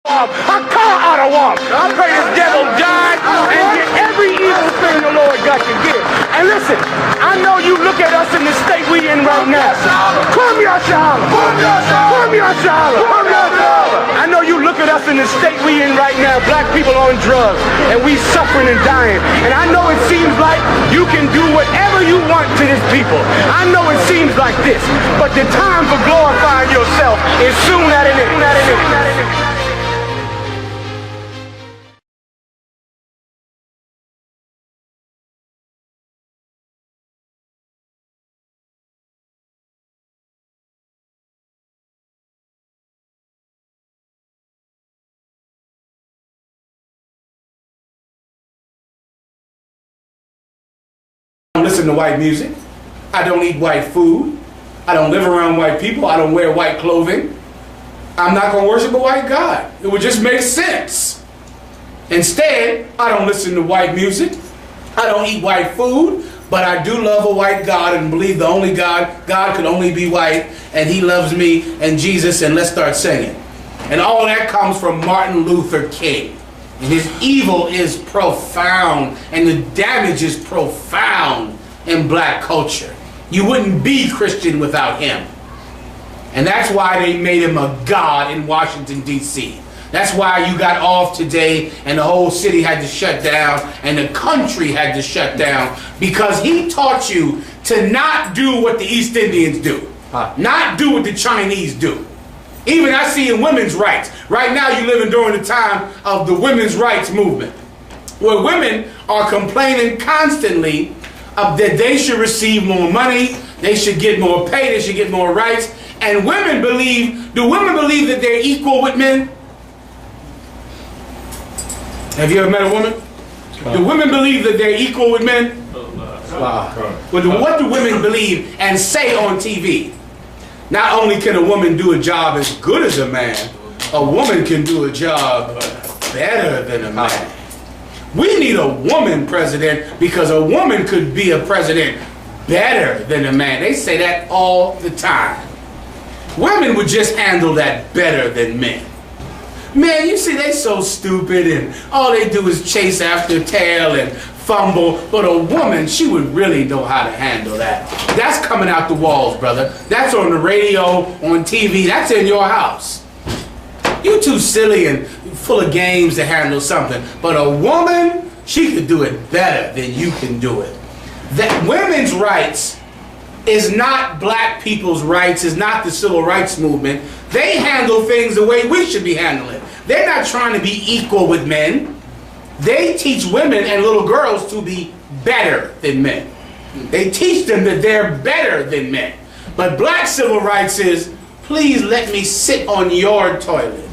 A car out of one. I pray this devil die and get every evil thing the Lord got to give. And listen, I know you look at us in the state we in right now. Come here, Charlotte. Come here, Charlotte. Come here, Charlotte. I know you look at us in the state we in right now. Black people on drugs, and we suffering and dying. And I know it seems like you can do whatever you want to this people. I know it seems like this, but the time for glorifying yourself is soon at an end. I don't listen to white music. I don't eat white food. I don't live around white people. I don't wear white clothing. I'm not going to worship a white God. It would just make sense. Instead, I don't listen to white music. I don't eat white food. But I do love a white God and believe the only God could only be white. And he loves me and Jesus, and let's start singing. And all that comes from Martin Luther King. And his evil is profound, and the damage is profound in black culture. You wouldn't be Christian without him. And that's why they made him a god in Washington, D.C. That's why you got off today and the whole city had to shut down and the country had to shut down, because he taught you to not do what the East Indians do, not do what the Chinese do. Even I see in women's rights. Right now you're living during the time of the women's rights movement, where women are complaining constantly that they should receive more money, they should get more pay, they should get more rights. And women believe, do women believe that they're equal with men? Have you ever met a woman? Do women believe that they're equal with men? Wow. What do women believe and say on TV? Not only can a woman do a job as good as a man, a woman can do a job better than a man. We need a woman president because a woman could be a president better than a man. They say that all the time. Women would just handle that better than men. Man, you see, they so stupid and all they do is chase after tail and fumble, but a woman, she would really know how to handle that. That's coming out the walls, brother. That's on the radio, on TV, that's in your house. You're too silly and full of games to handle something, but a woman, she could do it better than you can do it. That women's rights is not black people's rights, is not the civil rights movement. They handle things the way we should be handling. They're not trying to be equal with men. They teach women and little girls to be better than men. They teach them that they're better than men. But black civil rights is, please let me sit on your toilet.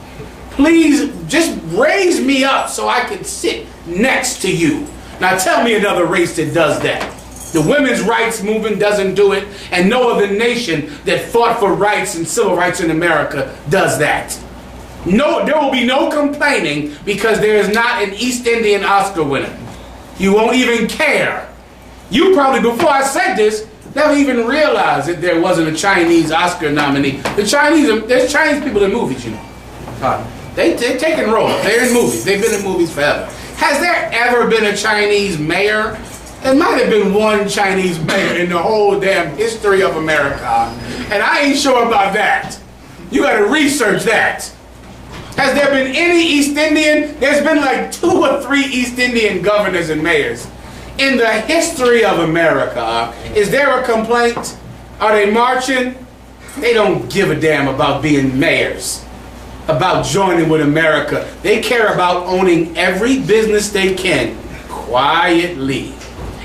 Please just raise me up so I can sit next to you. Now tell me another race that does that. The women's rights movement doesn't do it, and no other nation that fought for rights and civil rights in America does that. No, there will be no complaining because there is not an East Indian Oscar winner. You won't even care. You probably, before I said this, never even realized that there wasn't a Chinese Oscar nominee. There's Chinese people in movies, you know. They're taking roles. They're in movies. They've been in movies forever. Has there ever been a Chinese mayor? There might have been one Chinese mayor in the whole damn history of America. And I ain't sure about that. You gotta research that. Has there been any East Indian? There's been like 2 or 3 East Indian governors and mayors. In the history of America, is there a complaint? Are they marching? They don't give a damn about being mayors, about joining with America. They care about owning every business they can, quietly.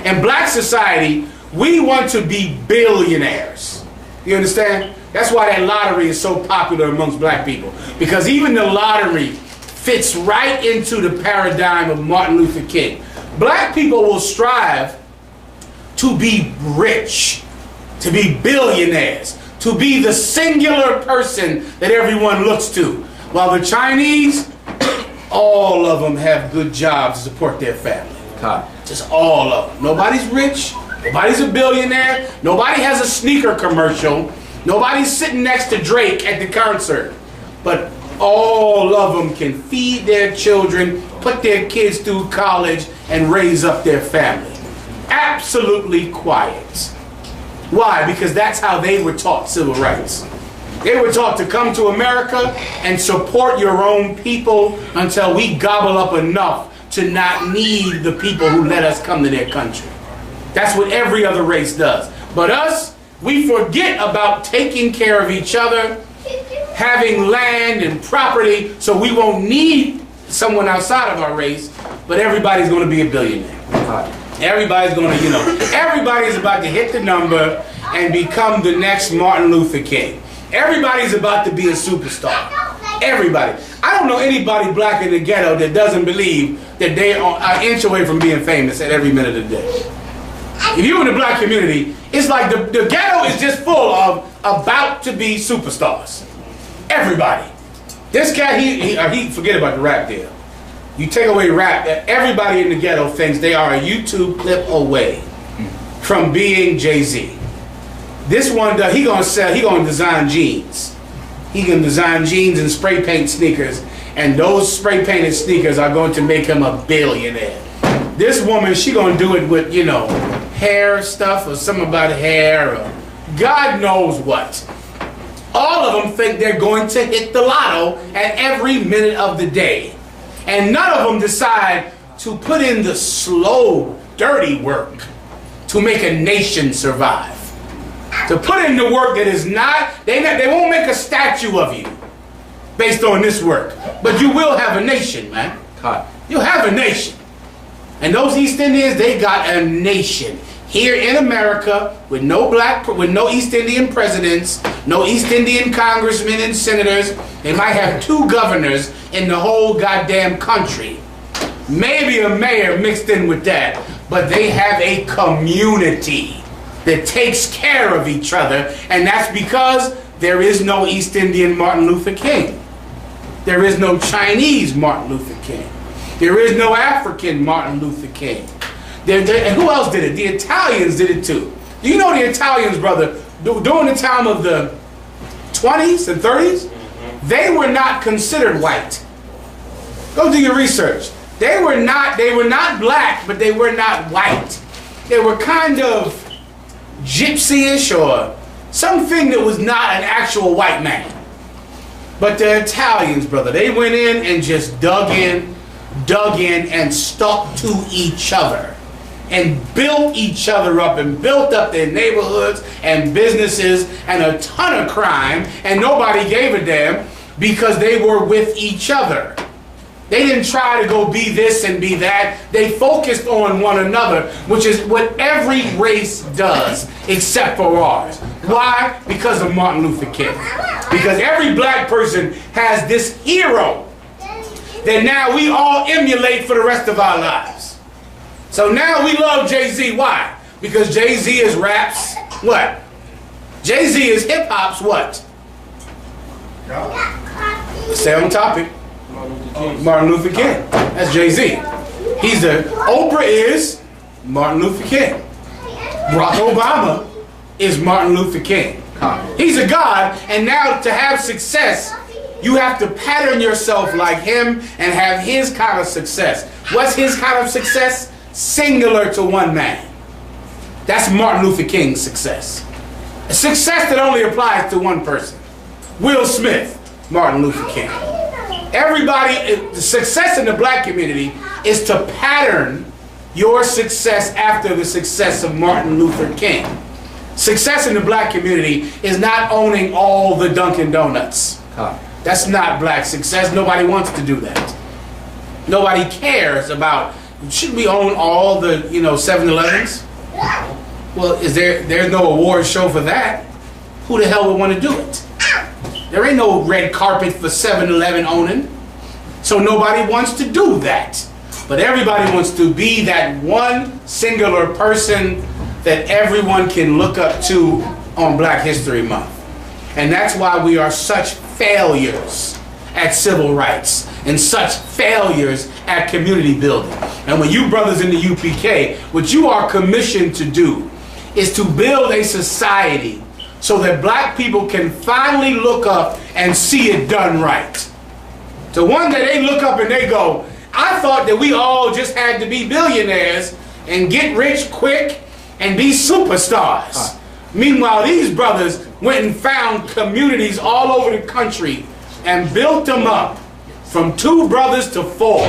In black society, we want to be billionaires. You understand? That's why that lottery is so popular amongst black people. Because even the lottery fits right into the paradigm of Martin Luther King. Black people will strive to be rich, to be billionaires, to be the singular person that everyone looks to. While the Chinese, all of them have good jobs to support their family. Just all of them. Nobody's rich. Nobody's a billionaire. Nobody has a sneaker commercial. Nobody's sitting next to Drake at the concert. But all of them can feed their children, put their kids through college, and raise up their family. Absolutely quiet. Why? Because that's how they were taught civil rights. They were taught to come to America and support your own people until we gobble up enough to not need the people who let us come to their country. That's what every other race does. But us, we forget about taking care of each other, having land and property, so we won't need someone outside of our race, but everybody's going to be a billionaire. Everybody's going to, everybody's about to hit the number and become the next Martin Luther King. Everybody's about to be a superstar. Everybody. I don't know anybody black in the ghetto that doesn't believe that they are an inch away from being famous at every minute of the day. If you're in the black community, it's like the ghetto is just full of about to be superstars. Everybody. This guy, he forget about the rap deal. You take away rap, everybody in the ghetto thinks they are a YouTube clip away from being Jay-Z. This one, he gonna design jeans. He can design jeans and spray paint sneakers, and those spray painted sneakers are going to make him a billionaire. This woman, she gonna do it with, hair stuff or something about hair or God knows what. All of them think they're going to hit the lotto at every minute of the day. And none of them decide to put in the slow, dirty work to make a nation survive. To put in the work that is not, they won't make a statue of you based on this work. But you will have a nation, man. You'll have a nation. And those East Indians, they got a nation. Here in America, with no East Indian presidents, no East Indian congressmen and senators, they might have 2 governors in the whole goddamn country. Maybe a mayor mixed in with that, but they have a community that takes care of each other, and that's because there is no East Indian Martin Luther King. There is no Chinese Martin Luther King. There is no African Martin Luther King. And who else did it? The Italians did it too. You know the Italians, brother, during the time of the 20s and 30s, they were not considered white. Go do your research. They were not black, but they were not white. They were kind of gypsy-ish or something that was not an actual white man. But the Italians, brother, they went in and just dug in and stuck to each other and built each other up and built up their neighborhoods and businesses and a ton of crime, and nobody gave a damn because they were with each other. They didn't try to go be this and be that. They focused on one another, which is what every race does except for ours. Why? Because of Martin Luther King. Because every black person has this hero that now we all emulate for the rest of our lives. So now we love Jay-Z. Why? Because Jay-Z is rap's what? Jay-Z is hip-hop's what? Stay on topic. Martin Luther King. That's Jay-Z. He's Oprah is Martin Luther King. Barack Obama is Martin Luther King. He's a god, and now to have success, you have to pattern yourself like him and have his kind of success. What's his kind of success? Singular to one man. That's Martin Luther King's success. A success that only applies to one person. Will Smith, Martin Luther King. Everybody, the success in the black community is to pattern your success after the success of Martin Luther King. Success in the black community is not owning all the Dunkin' Donuts. That's not black success. Nobody wants to do that. Nobody cares about, should we own all the 7-Elevens? Well, there's no award show for that. Who the hell would want to do it? There ain't no red carpet for 7-Eleven owning. So nobody wants to do that. But everybody wants to be that one singular person that everyone can look up to on Black History Month. And that's why we are such failures at civil rights and such failures at community building. And when you brothers in the UPK, what you are commissioned to do is to build a society so that black people can finally look up and see it done right. to one that they look up and they go, I thought that we all just had to be billionaires and get rich quick and be superstars. Meanwhile, these brothers went and found communities all over the country and built them up from 2 brothers to 4,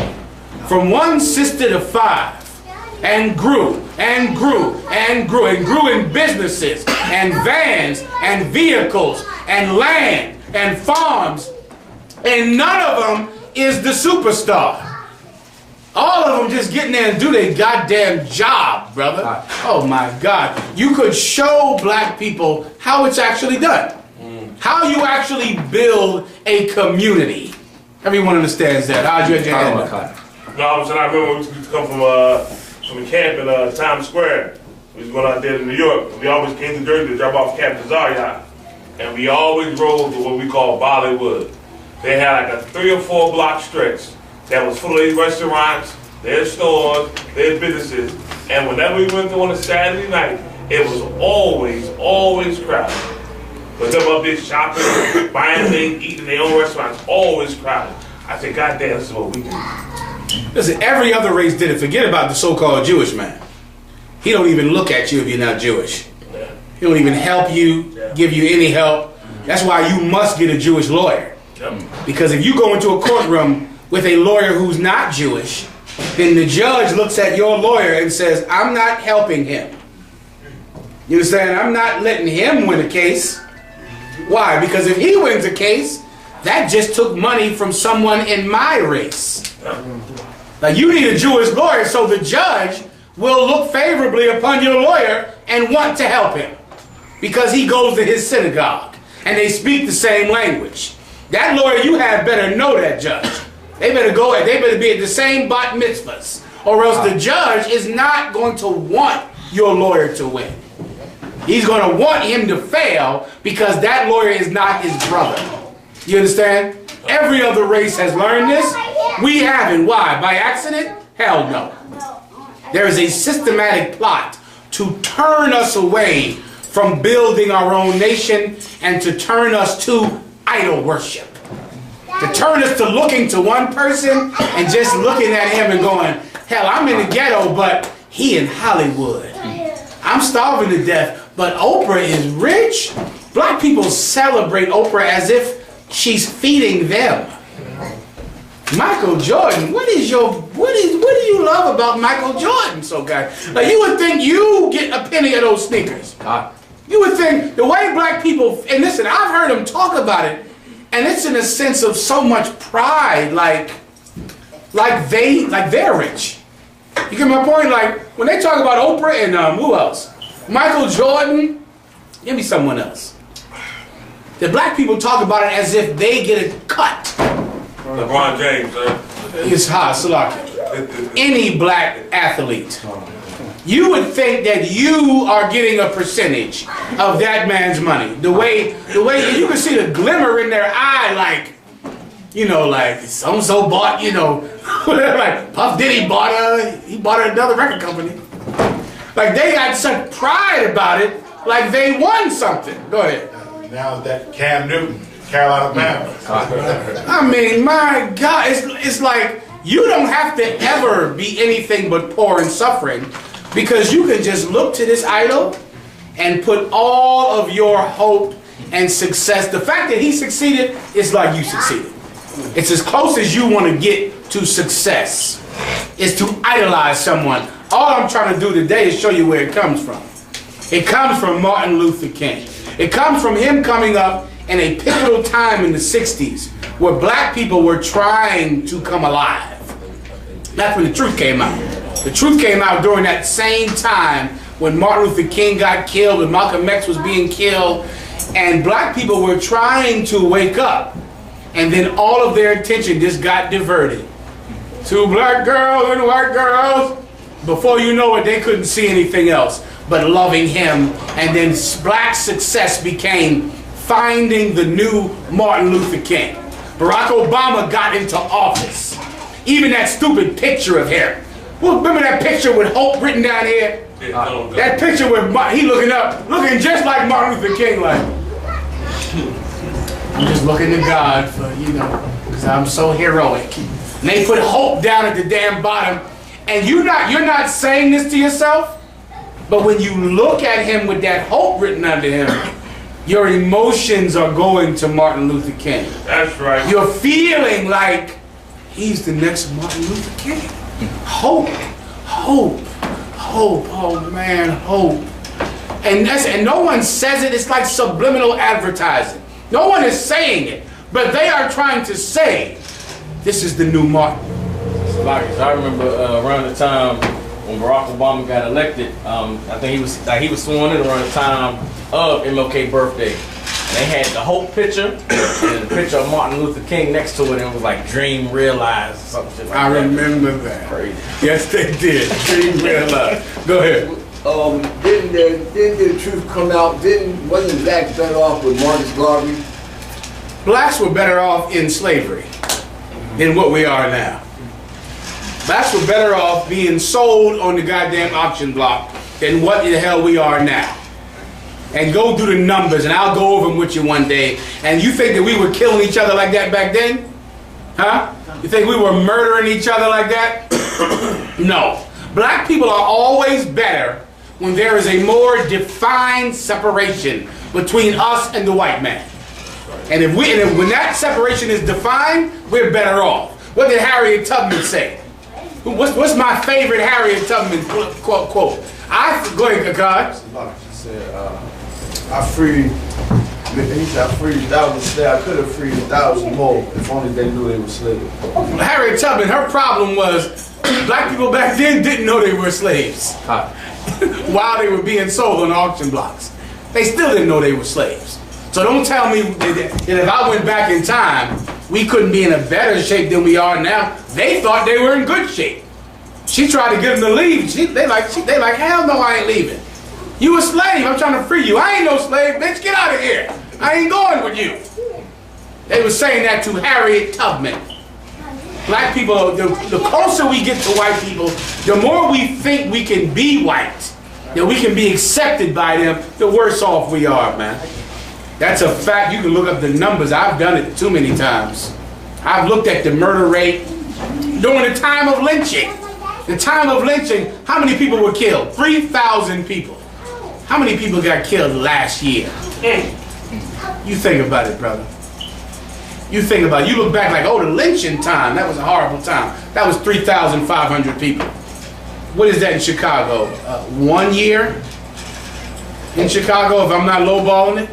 from 1 sister to 5, and grew and grew and grew and grew in businesses and vans and vehicles and land and farms, and none of them is the superstar. All of them just getting there and do their goddamn job, brother. Oh my God. You could show black people how it's actually done. How you actually build a community. Everyone understands that. How'd you get your hand up? No, I remember we used to come from a camp in Times Square. We was going out there to New York. We always came to Jersey to drop off Captain Zaryat. And we always rode to what we call Bollywood. They had like a 3 or 4 block stretch that was full of these restaurants, their stores, their businesses. And whenever we went there on a Saturday night, it was always crowded. But them up there shopping, buying things, eating their own restaurants, always crowded. I said, God damn, this is what we do. Listen, every other race did it. Forget about the so-called Jewish man. He don't even look at you if you're not Jewish. Yeah. He don't even help you, give you any help. That's why you must get a Jewish lawyer. Yep. Because if you go into a courtroom with a lawyer who's not Jewish, then the judge looks at your lawyer and says, I'm not helping him. You understand? I'm not letting him win a case. Why? Because if he wins a case, that just took money from someone in my race. Like, you need a Jewish lawyer, so the judge will look favorably upon your lawyer and want to help him because he goes to his synagogue and they speak the same language. That lawyer you have better know that judge. They better be at the same bat mitzvahs, or else the judge is not going to want your lawyer to win. He's going to want him to fail because that lawyer is not his brother. You understand? Every other race has learned this. We haven't. Why? By accident? Hell no. There is a systematic plot to turn us away from building our own nation and to turn us to idol worship. To turn us to looking to one person and just looking at him and going, hell, I'm in the ghetto, but he in Hollywood. I'm starving to death, but Oprah is rich. Black people celebrate Oprah as if she's feeding them. Michael Jordan, what do you love about Michael Jordan so guys? Like, you would think you get a penny of those sneakers. You would think the way black people, and listen, I've heard them talk about it, and it's in a sense of so much pride, like they're rich. You get my point? Like, when they talk about Oprah and who else? Michael Jordan, give me someone else. The black people talk about it as if they get a cut. LeBron James, It's hot, Salaki. Any black athlete. You would think that you are getting a percentage of that man's money. The way you can see the glimmer in their eye, like, you know, like so-and-so bought, you know, like Puff Diddy he bought another record company. Like, they got such pride about it, like they won something. Go ahead. Now that Cam Newton, Carolina Panthers. I mean, my God, it's like you don't have to ever be anything but poor and suffering, because you can just look to this idol and put all of your hope and success. The fact that he succeeded is like you succeeded. It's as close as you want to get to success, is to idolize someone. All I'm trying to do today is show you where it comes from. It comes from Martin Luther King. It comes from him coming up in a pivotal time in the 60s where black people were trying to come alive. That's when the truth came out. The truth came out during that same time when Martin Luther King got killed and Malcolm X was being killed, and black people were trying to wake up, and then all of their attention just got diverted to black girls and white girls. Before you know it, they couldn't see anything else but loving him, and then black success became finding the new Martin Luther King. Barack Obama got into office. Even that stupid picture of him. Well, remember that picture with hope written down here? That picture with he looking up, looking just like Martin Luther King, like, I'm just looking to God for, you know, because I'm so heroic. And they put hope down at the damn bottom. And you're not saying this to yourself, but when you look at him with that hope written under him, your emotions are going to Martin Luther King. That's right. You're feeling like he's the next Martin Luther King. Hope, hope, hope, oh man, hope. And no one says it, it's like subliminal advertising. No one is saying it, but they are trying to say, this is the new Martin. I remember around the time when Barack Obama got elected, I think he was sworn in around the time of MLK birthday. And they had the Hope picture and the picture of Martin Luther King next to it, and it was like Dream Realized or something like that. I remember that. Crazy. Yes, they did. Dream Realized. Go ahead. Didn't the truth come out? Wasn't Black better off with Marcus Garvey? Blacks were better off in slavery than what we are now. Blacks were better off being sold on the goddamn auction block than what the hell we are now. And go through the numbers, and I'll go over them with you one day. And you think that we were killing each other like that back then? Huh? You think we were murdering each other like that? No. Black people are always better when there is a more defined separation between us and the white man. And when that separation is defined, we're better off. What did Harriet Tubman say? What's my favorite Harriet Tubman quote? Go ahead, God. She said, I freed thousands slaves. I could have freed 1,000 more if only they knew they were slaves. Harriet Tubman, her problem was black people back then didn't know they were slaves while they were being sold on auction blocks. They still didn't know they were slaves. So don't tell me that if I went back in time, we couldn't be in a better shape than we are now. They thought they were in good shape. She tried to get them to leave. They like, hell no, I ain't leaving. You a slave, I'm trying to free you. I ain't no slave, bitch, get out of here. I ain't going with you. They were saying that to Harriet Tubman. Black people, the closer we get to white people, the more we think we can be white, that we can be accepted by them, the worse off we are, man. That's a fact. You can look up the numbers. I've done it too many times. I've looked at the murder rate during the time of lynching. The time of lynching, how many people were killed? 3,000 people. How many people got killed last year? You think about it, brother. You think about it. You look back like, oh, the lynching time, that was a horrible time. That was 3,500 people. What is that in Chicago? 1 year in Chicago, if I'm not lowballing it?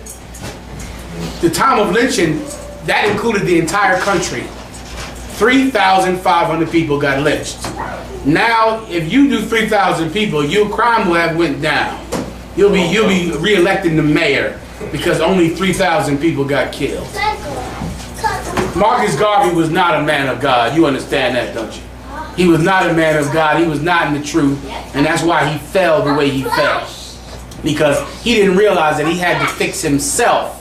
The time of lynching, that included the entire country. 3,500 people got lynched. Now, if you do 3,000 people, your crime will have went down. You'll be re-electing the mayor because only 3,000 people got killed. Marcus Garvey was not a man of God. You understand that, don't you? He was not a man of God. He was not in the truth, and that's why he fell the way he fell. Because he didn't realize that he had to fix himself,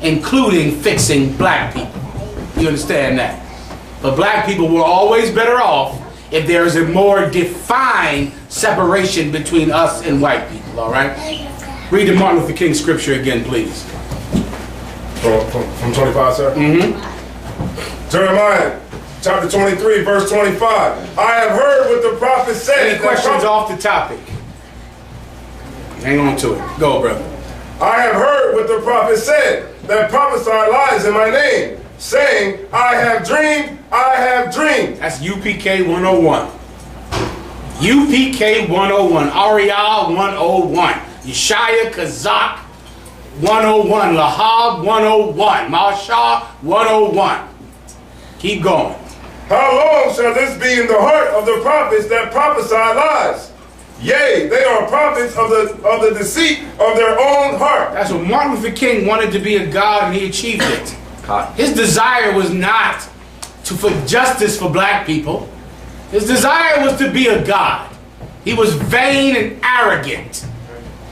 including fixing black people. You understand that? But black people were always better off if there is a more defined separation between us and white people, all right? Read the Martin Luther King scripture again, please. From 25, sir? Mm-hmm. Jeremiah, chapter 23, verse 25. I have heard what the prophet said. Any questions off the topic? Hang on to it. Go, brother. I have heard what the prophet said, that prophesied lies in my name, saying, I have dreamed, I have dreamed. That's UPK 101. UPK 101. Ariel 101. Yeshaya Kazak 101. Lahab 101. Mashah 101. Keep going. How long shall this be in the heart of the prophets that prophesy lies? Yea, they are prophets of the deceit of their own heart. That's what Martin Luther King wanted to be, a God, and he achieved it. His desire was not for justice for black people. His desire was to be a God. He was vain and arrogant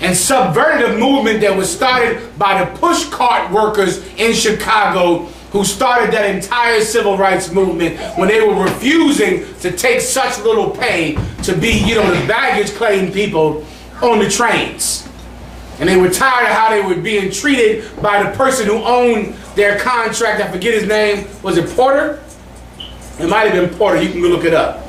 and subverted a movement that was started by the pushcart workers in Chicago, who started that entire civil rights movement when they were refusing to take such little pay to be, the baggage claim people on the trains. And they were tired of how they were being treated by the person who owned their contract. I forget his name. Was it Porter? It might have been Porter. You can go look it up.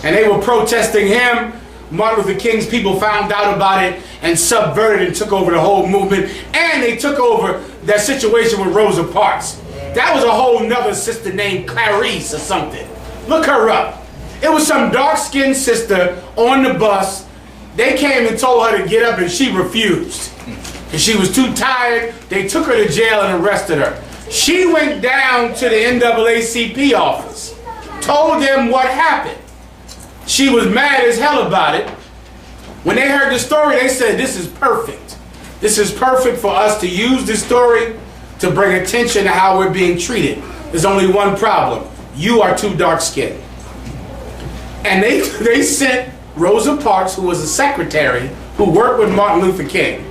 And they were protesting him. Martin Luther King's people found out about it and subverted and took over the whole movement. And they took over that situation with Rosa Parks. That was a whole nother sister named Clarice or something. Look her up. It was some dark-skinned sister on the bus. They came and told her to get up and she refused. Because she was too tired. They took her to jail and arrested her. She went down to the NAACP office, told them what happened. She was mad as hell about it. When they heard the story, they said, this is perfect. This is perfect for us to use this story to bring attention to how we're being treated. There's only one problem. You are too dark-skinned. And they sent Rosa Parks, who was a secretary, who worked with Martin Luther King,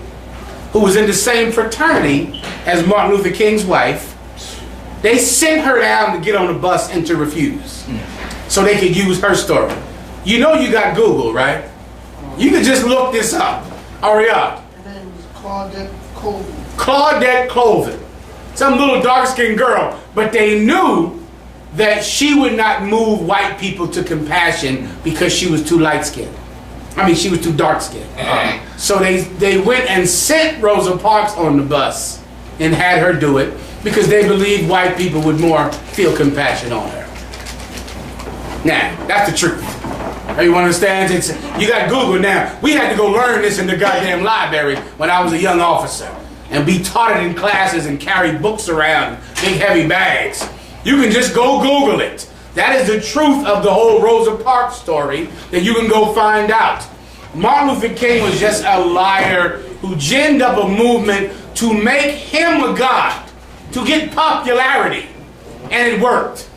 who was in the same fraternity as Martin Luther King's wife. They sent her down to get on the bus and to refuse, so they could use her story. You know you got Google, right? You could just look this up. Ariana. Her name was Claudette Colvin. Claudette Colvin. Some little dark-skinned girl, but they knew that she would not move white people to compassion because she was too light-skinned. I mean, she was too dark-skinned. So they went and sent Rosa Parks on the bus and had her do it because they believed white people would more feel compassion on her. Now, that's the truth. Everyone understands? You got Google now. We had to go learn this in the goddamn library when I was a young officer and be taught it in classes and carry books around, big heavy bags. You can just go Google it. That is the truth of the whole Rosa Parks story that you can go find out. Martin Luther King was just a liar who ginned up a movement to make him a god, to get popularity, and it worked.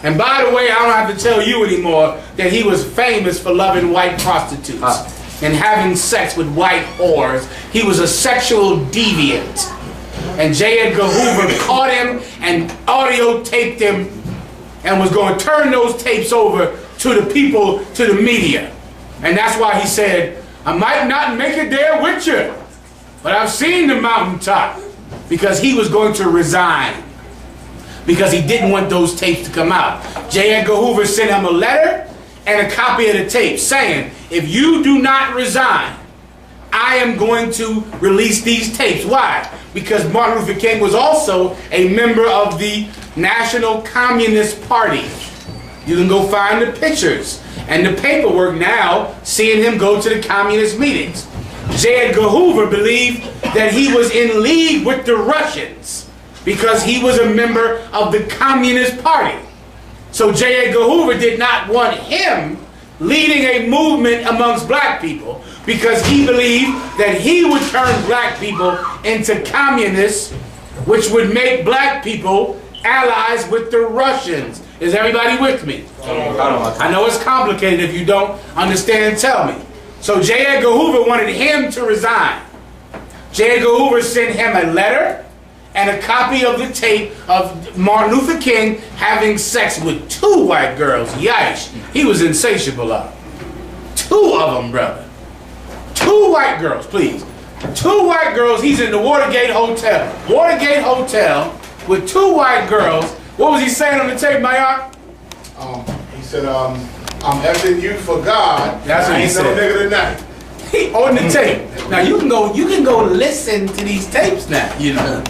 And by the way, I don't have to tell you anymore that he was famous for loving white prostitutes and having sex with white whores. He was a sexual deviant. And J. Edgar Hoover caught him and audio taped him and was going to turn those tapes over to the people, to the media. And that's why he said, I might not make it there with you, but I've seen the mountaintop, because he was going to resign because he didn't want those tapes to come out. J. Edgar Hoover sent him a letter and a copy of the tape saying, if you do not resign, I am going to release these tapes. Why? Because Martin Luther King was also a member of the National Communist Party. You can go find the pictures and the paperwork now seeing him go to the communist meetings. J. Edgar Hoover believed that he was in league with the Russians because he was a member of the Communist Party. So J. Edgar Hoover did not want him leading a movement amongst black people because he believed that he would turn black people into communists, which would make black people allies with the Russians. Is everybody with me? I know it's complicated. If you don't understand, tell me. So J. Edgar Hoover wanted him to resign. J. Edgar Hoover sent him a letter and a copy of the tape of Martin Luther King having sex with 2 white girls. Yikes. He was insatiable of them. 2 of them, brother. 2 white girls, please. 2 white girls. He's in the Watergate Hotel. Watergate Hotel with 2 white girls. What was he saying on the tape, Mayak? He said, I'm effing you for God. That's what he said. I ain't no nigga tonight. He on the tape. Now you can go listen to these tapes now, you know.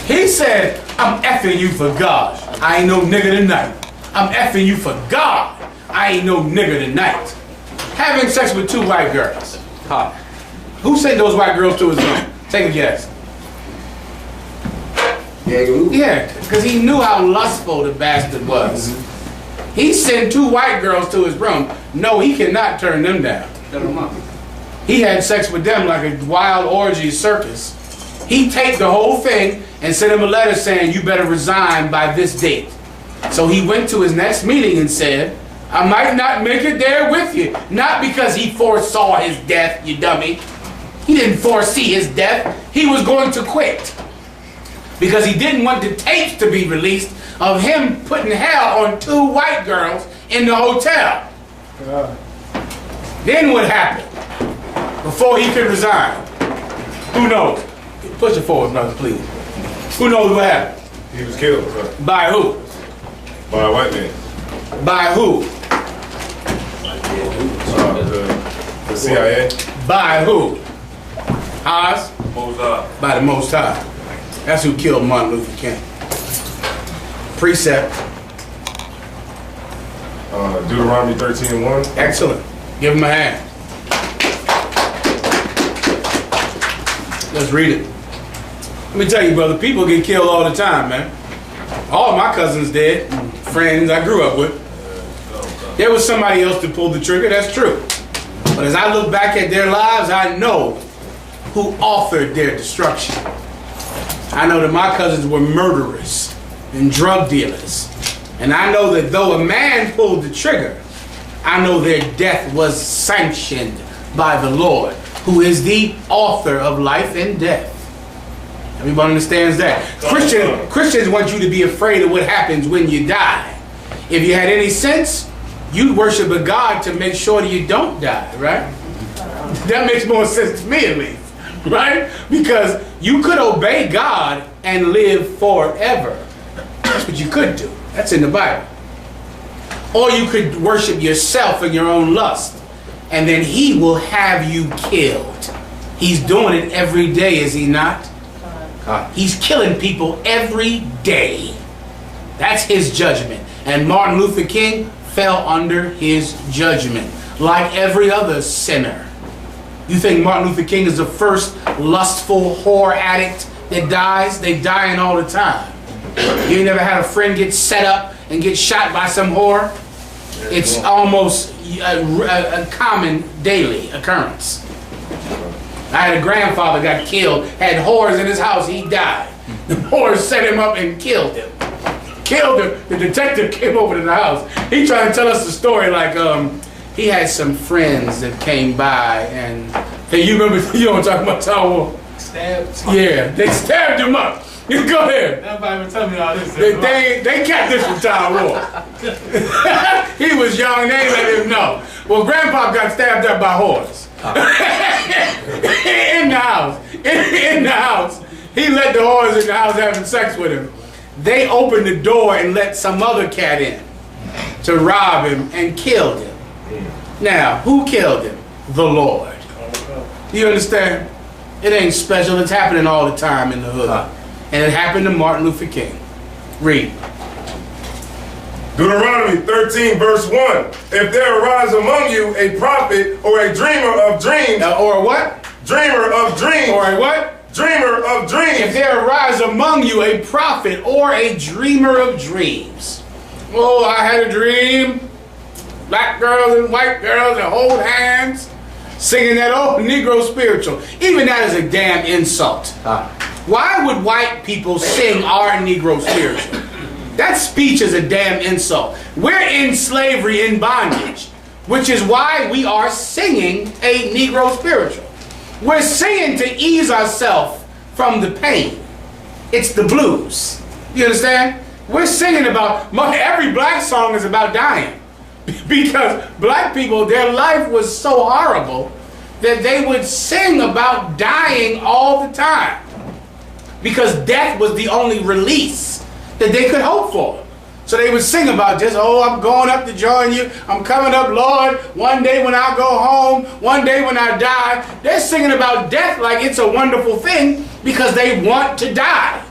He said, I'm effing you for God. I ain't no nigga tonight. I'm effing you for God. I ain't no nigga tonight. Having sex with 2 white girls. Huh. Who sent those white girls to his room? Take a guess. Yeah, because he knew how lustful the bastard was. He sent 2 white girls to his room. No, he cannot turn them down. He had sex with them like a wild orgy circus. He taped the whole thing and sent him a letter saying, you better resign by this date. So he went to his next meeting and said, I might not make it there with you. Not because he foresaw his death, you dummy. He didn't foresee his death. He was going to quit. Because he didn't want the tapes to be released of him putting hell on 2 white girls in the hotel. Then what happened? Before he could resign. Who knows? Push it forward, brother, please. Who knows what happened? He was killed, bro. By who? By a white man. By who? The CIA. By who? Oz? Moses. By the Most High. That's who killed Martin Luther King. Precept. Deuteronomy 13:1. Excellent. Give him a hand. Let's read it. Let me tell you, brother, people get killed all the time, man. All my cousins did, friends I grew up with. There was somebody else that pulled the trigger, that's true. But as I look back at their lives, I know who authored their destruction. I know that my cousins were murderers and drug dealers. And I know that though a man pulled the trigger, I know their death was sanctioned by the Lord, who is the author of life and death. Everybody understands that. Christians want you to be afraid of what happens when you die. If you had any sense, you'd worship a God to make sure that you don't die, right? That makes more sense to me at least, right? Because you could obey God and live forever. That's what you could do. That's in the Bible. Or you could worship yourself and your own lust, and then he will have you killed. He's doing it every day, is he not? He's killing people every day. That's his judgment. And Martin Luther King fell under his judgment, like every other sinner. You think Martin Luther King is the first lustful whore addict that dies? They dying all the time. You ain't never had a friend get set up and get shot by some whore? It's almost a common daily occurrence. I had a grandfather got killed, had whores in his house, he died. The whores set him up and killed him. Killed him. The detective came over to the house. He tried to tell us the story like he had some friends that came by and hey, you remember, you know what I'm talking about, Tower War? Stabbed. Yeah, they stabbed him up. Go ahead. Nobody even tell me all this. They kept this from Tower War. He was young, they let him know. Well, Grandpa got stabbed up by whores. In the house. In the house. He let the whores in the house having sex with him. They opened the door and let some other cat in to rob him and killed him. Now, who killed him? The Lord. You understand? It ain't special. It's happening all the time in the hood. And it happened to Martin Luther King. Read. Deuteronomy 13 verse 1. If there arise among you a prophet or a dreamer of dreams. Or what? Dreamer of dreams. Or a what? Dreamer of dreams. If there arise among you a prophet or a dreamer of dreams. Oh, I had a dream. Black girls and white girls that hold hands. Singing that old Negro spiritual. Even that is a damn insult. Why would white people sing our Negro spiritual? That speech is a damn insult. We're in slavery, in bondage, which is why we are singing a Negro spiritual. We're singing to ease ourselves from the pain. It's the blues. You understand? We're singing about, every black song is about dying. Because black people, their life was so horrible that they would sing about dying all the time. Because death was the only release that they could hope for. So they would sing about just, oh, I'm going up to join you. I'm coming up, Lord. One day when I go home, one day when I die. They're singing about death like it's a wonderful thing because they want to die.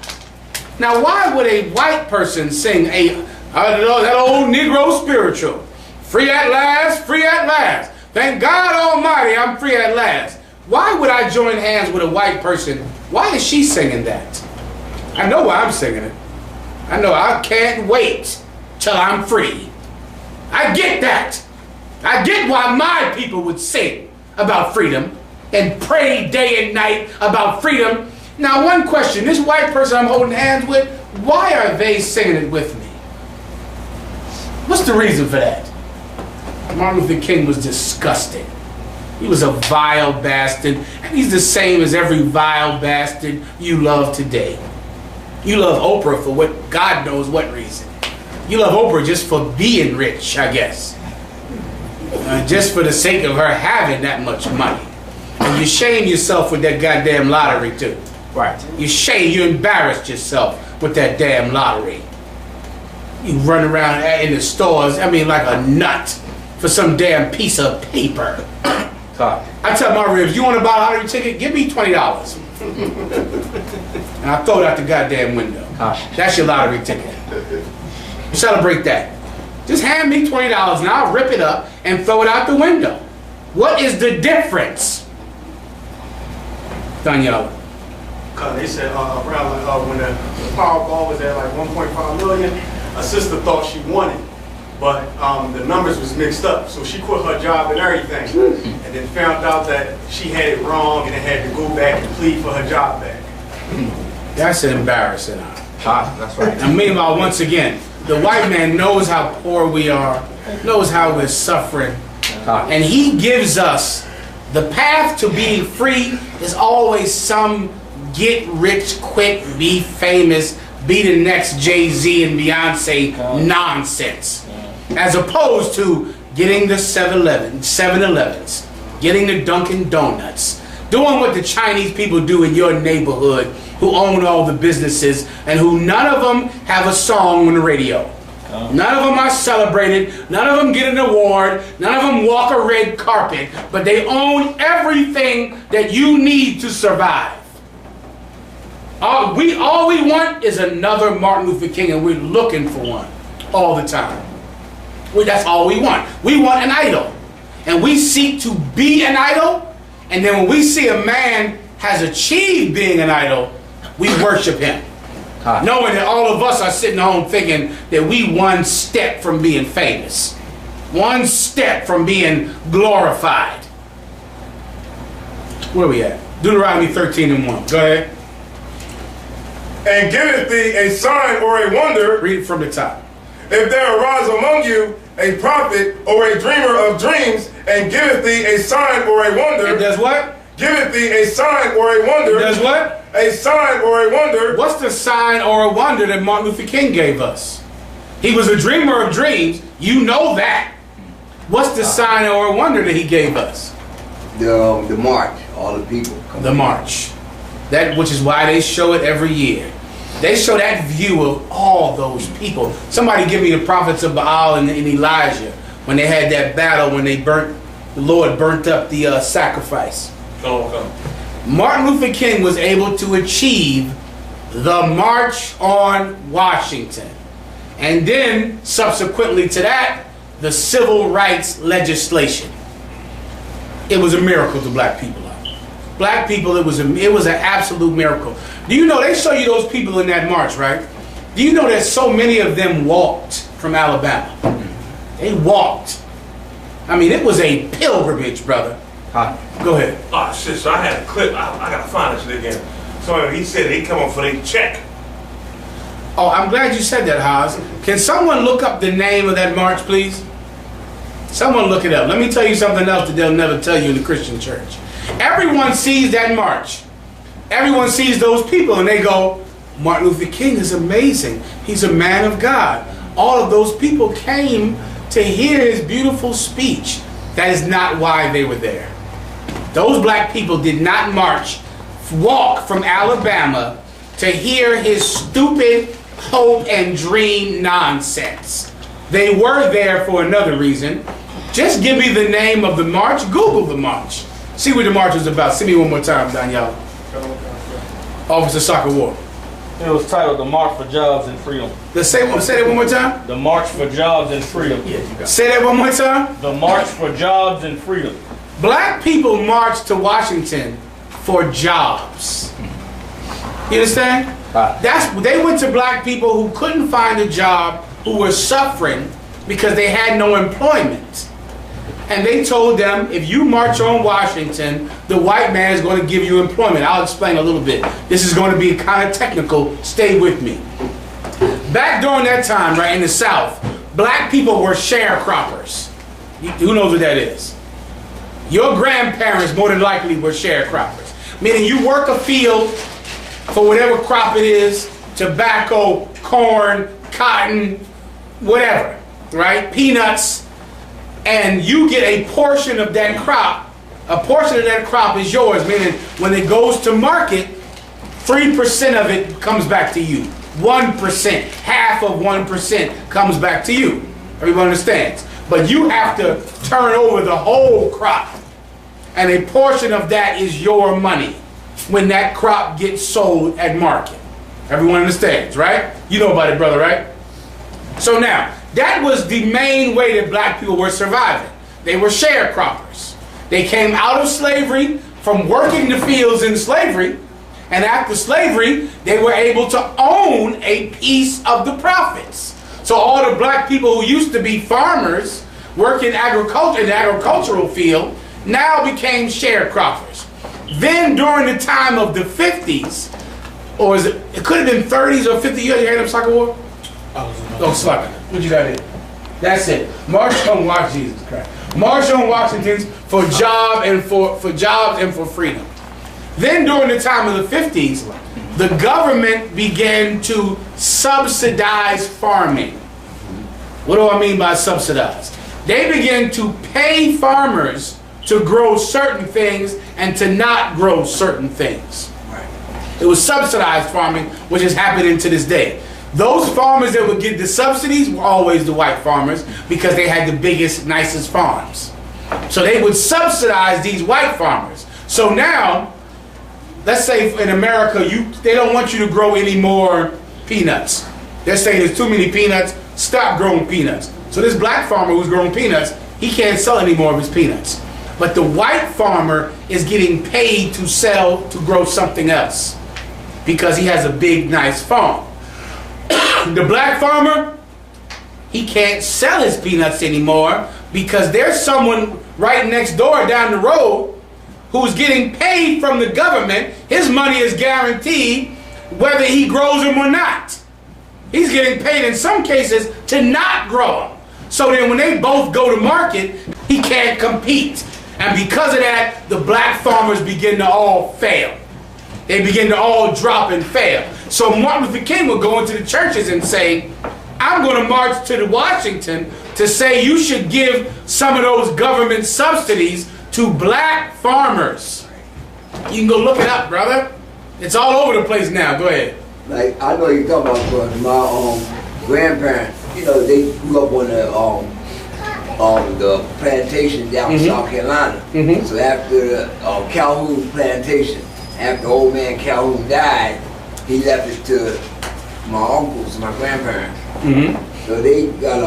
Now, why would a white person sing that old Negro spiritual? Free at last, free at last. Thank God Almighty, I'm free at last. Why would I join hands with a white person? Why is she singing that? I know why I'm singing it. I know I can't wait till I'm free. I get that. I get why my people would sing about freedom and pray day and night about freedom. Now, one question. This white person I'm holding hands with, why are they singing it with me? What's the reason for that? Martin Luther King was disgusting. He was a vile bastard, and he's the same as every vile bastard you love today. You love Oprah for what God knows what reason. You love Oprah just for being rich, I guess. Just for the sake of her having that much money. And you shame yourself with that goddamn lottery too. Right. You embarrassed yourself with that damn lottery. You run around in the stores, I mean, like a nut for some damn piece of paper. I tell my ribs, you want to buy a lottery ticket? Give me $20. And I throw it out the goddamn window. That's your lottery ticket. Celebrate that. Just hand me $20 and I'll rip it up and throw it out the window. What is the difference? Danielle. Because they said around when the Powerball was at like 1.5 million, a sister thought she won it, but the numbers was mixed up, so she quit her job and everything, and then found out that she had it wrong and had to go back and plead for her job back. That's embarrassing. That's right. And meanwhile, once again, the white man knows how poor we are, knows how we're suffering, and he gives us the path to being free. Is always some get rich quick, be famous, be the next Jay-Z and Beyonce nonsense, as opposed to getting the 7-Elevens, getting the Dunkin' Donuts, doing what the Chinese people do in your neighborhood, who own all the businesses and who none of them have a song on the radio. None of them are celebrated, none of them get an award, none of them walk a red carpet, but they own everything that you need to survive. All we want is another Martin Luther King, and we're looking for one all the time. That's all we want. We want an idol. And we seek to be an idol, and then when we see a man has achieved being an idol, we worship him. Knowing that all of us are sitting home thinking that we one step from being famous. One step from being glorified. Where are we at? Deuteronomy 13:1. Go ahead. And giveth thee a sign or a wonder. Read it from the top. If there arise among you a prophet or a dreamer of dreams, and giveth thee a sign or a wonder. It does what? Giveth thee a sign or a wonder. It does what? A sign or a wonder. What's the sign or a wonder that Martin Luther King gave us? He was a dreamer of dreams. You know that. What's the sign or a wonder that he gave us? The march, all the people. The march. That, which is why they show it every year. They show that view of all those people. Somebody give me the prophets of Baal and Elijah when they had that battle when they the Lord burnt up the sacrifice. Martin Luther King was able to achieve the March on Washington. And then, subsequently to that, the civil rights legislation. It was a miracle to black people. Black people, it was an absolute miracle. Do you know, they show you those people in that march, right? Do you know that so many of them walked from Alabama? They walked. I mean, it was a pilgrimage, brother. Go ahead. Oh, shit, so I had a clip. I gotta find this shit again. So he said they come up for their check. Oh, I'm glad you said that, Haas. Can someone look up the name of that march, please? Someone look it up. Let me tell you something else that they'll never tell you in the Christian church. Everyone sees that march. Everyone sees those people and they go, Martin Luther King is amazing. He's a man of God. All of those people came to hear his beautiful speech. That is not why they were there. Those black people did not walk from Alabama to hear his stupid hope and dream nonsense. They were there for another reason. Just give me the name of the march. Google the march. See what the march was about. See me one more time, Danielle. Officer Soccer War. It was titled "The March for Jobs and Freedom." Say that one more time. The March for Jobs and Freedom. Say that one more time. The March for Jobs and Freedom. Black people marched to Washington for jobs. You understand? They went to black people who couldn't find a job, who were suffering because they had no employment. And they told them, if you march on Washington, the white man is going to give you employment. I'll explain a little bit. This is going to be kind of technical. Stay with me. Back during that time, right, in the South, black people were sharecroppers. Who knows what that is? Your grandparents more than likely were sharecroppers. Meaning you work a field for whatever crop it is, tobacco, corn, cotton, whatever, right? Peanuts. And you get a portion of that crop. A portion of that crop is yours, meaning when it goes to market, 3% of it comes back to you. 1%. Half of 1% comes back to you. Everyone understands. But you have to turn over the whole crop. And a portion of that is your money when that crop gets sold at market. Everyone understands, right? You know about it, brother, right? So now, that was the main way that black people were surviving. They were sharecroppers. They came out of slavery from working the fields in slavery, and after slavery, they were able to own a piece of the profits. So all the black people who used to be farmers, working agriculture in the agricultural field, now became sharecroppers. Then during the time of the 50s, or it could have been 30s or 50 years, you heard of Soccer War? Oh, Soccer. What you got here? That's it. March on Washington, Jesus Christ. March on Washington's for jobs and for freedom. Then during the time of the 50s, the government began to subsidize farming. What do I mean by subsidize? They began to pay farmers to grow certain things and to not grow certain things. It was subsidized farming, which is happening to this day. Those farmers that would get the subsidies were always the white farmers because they had the biggest, nicest farms. So they would subsidize these white farmers. So now, let's say in America, they don't want you to grow any more peanuts. They're saying there's too many peanuts, stop growing peanuts. So this black farmer who's growing peanuts, he can't sell any more of his peanuts. But the white farmer is getting paid to grow something else because he has a big, nice farm. The black farmer, he can't sell his peanuts anymore because there's someone right next door down the road who's getting paid from the government. His money is guaranteed whether he grows them or not. He's getting paid in some cases to not grow them. So then when they both go to market, he can't compete. And because of that, the black farmers begin to all fail. They begin to all drop and fail. So Martin Luther King would go into the churches and say, I'm going to march to Washington to say you should give some of those government subsidies to black farmers. You can go look it up, brother. It's all over the place now. Go ahead. Like, I know you're talking about, but my grandparents, you know, they grew up on the plantation down in South Carolina. So after the Calhoun plantation, after old man Calhoun died, he left it to my uncles, my grandparents. So they got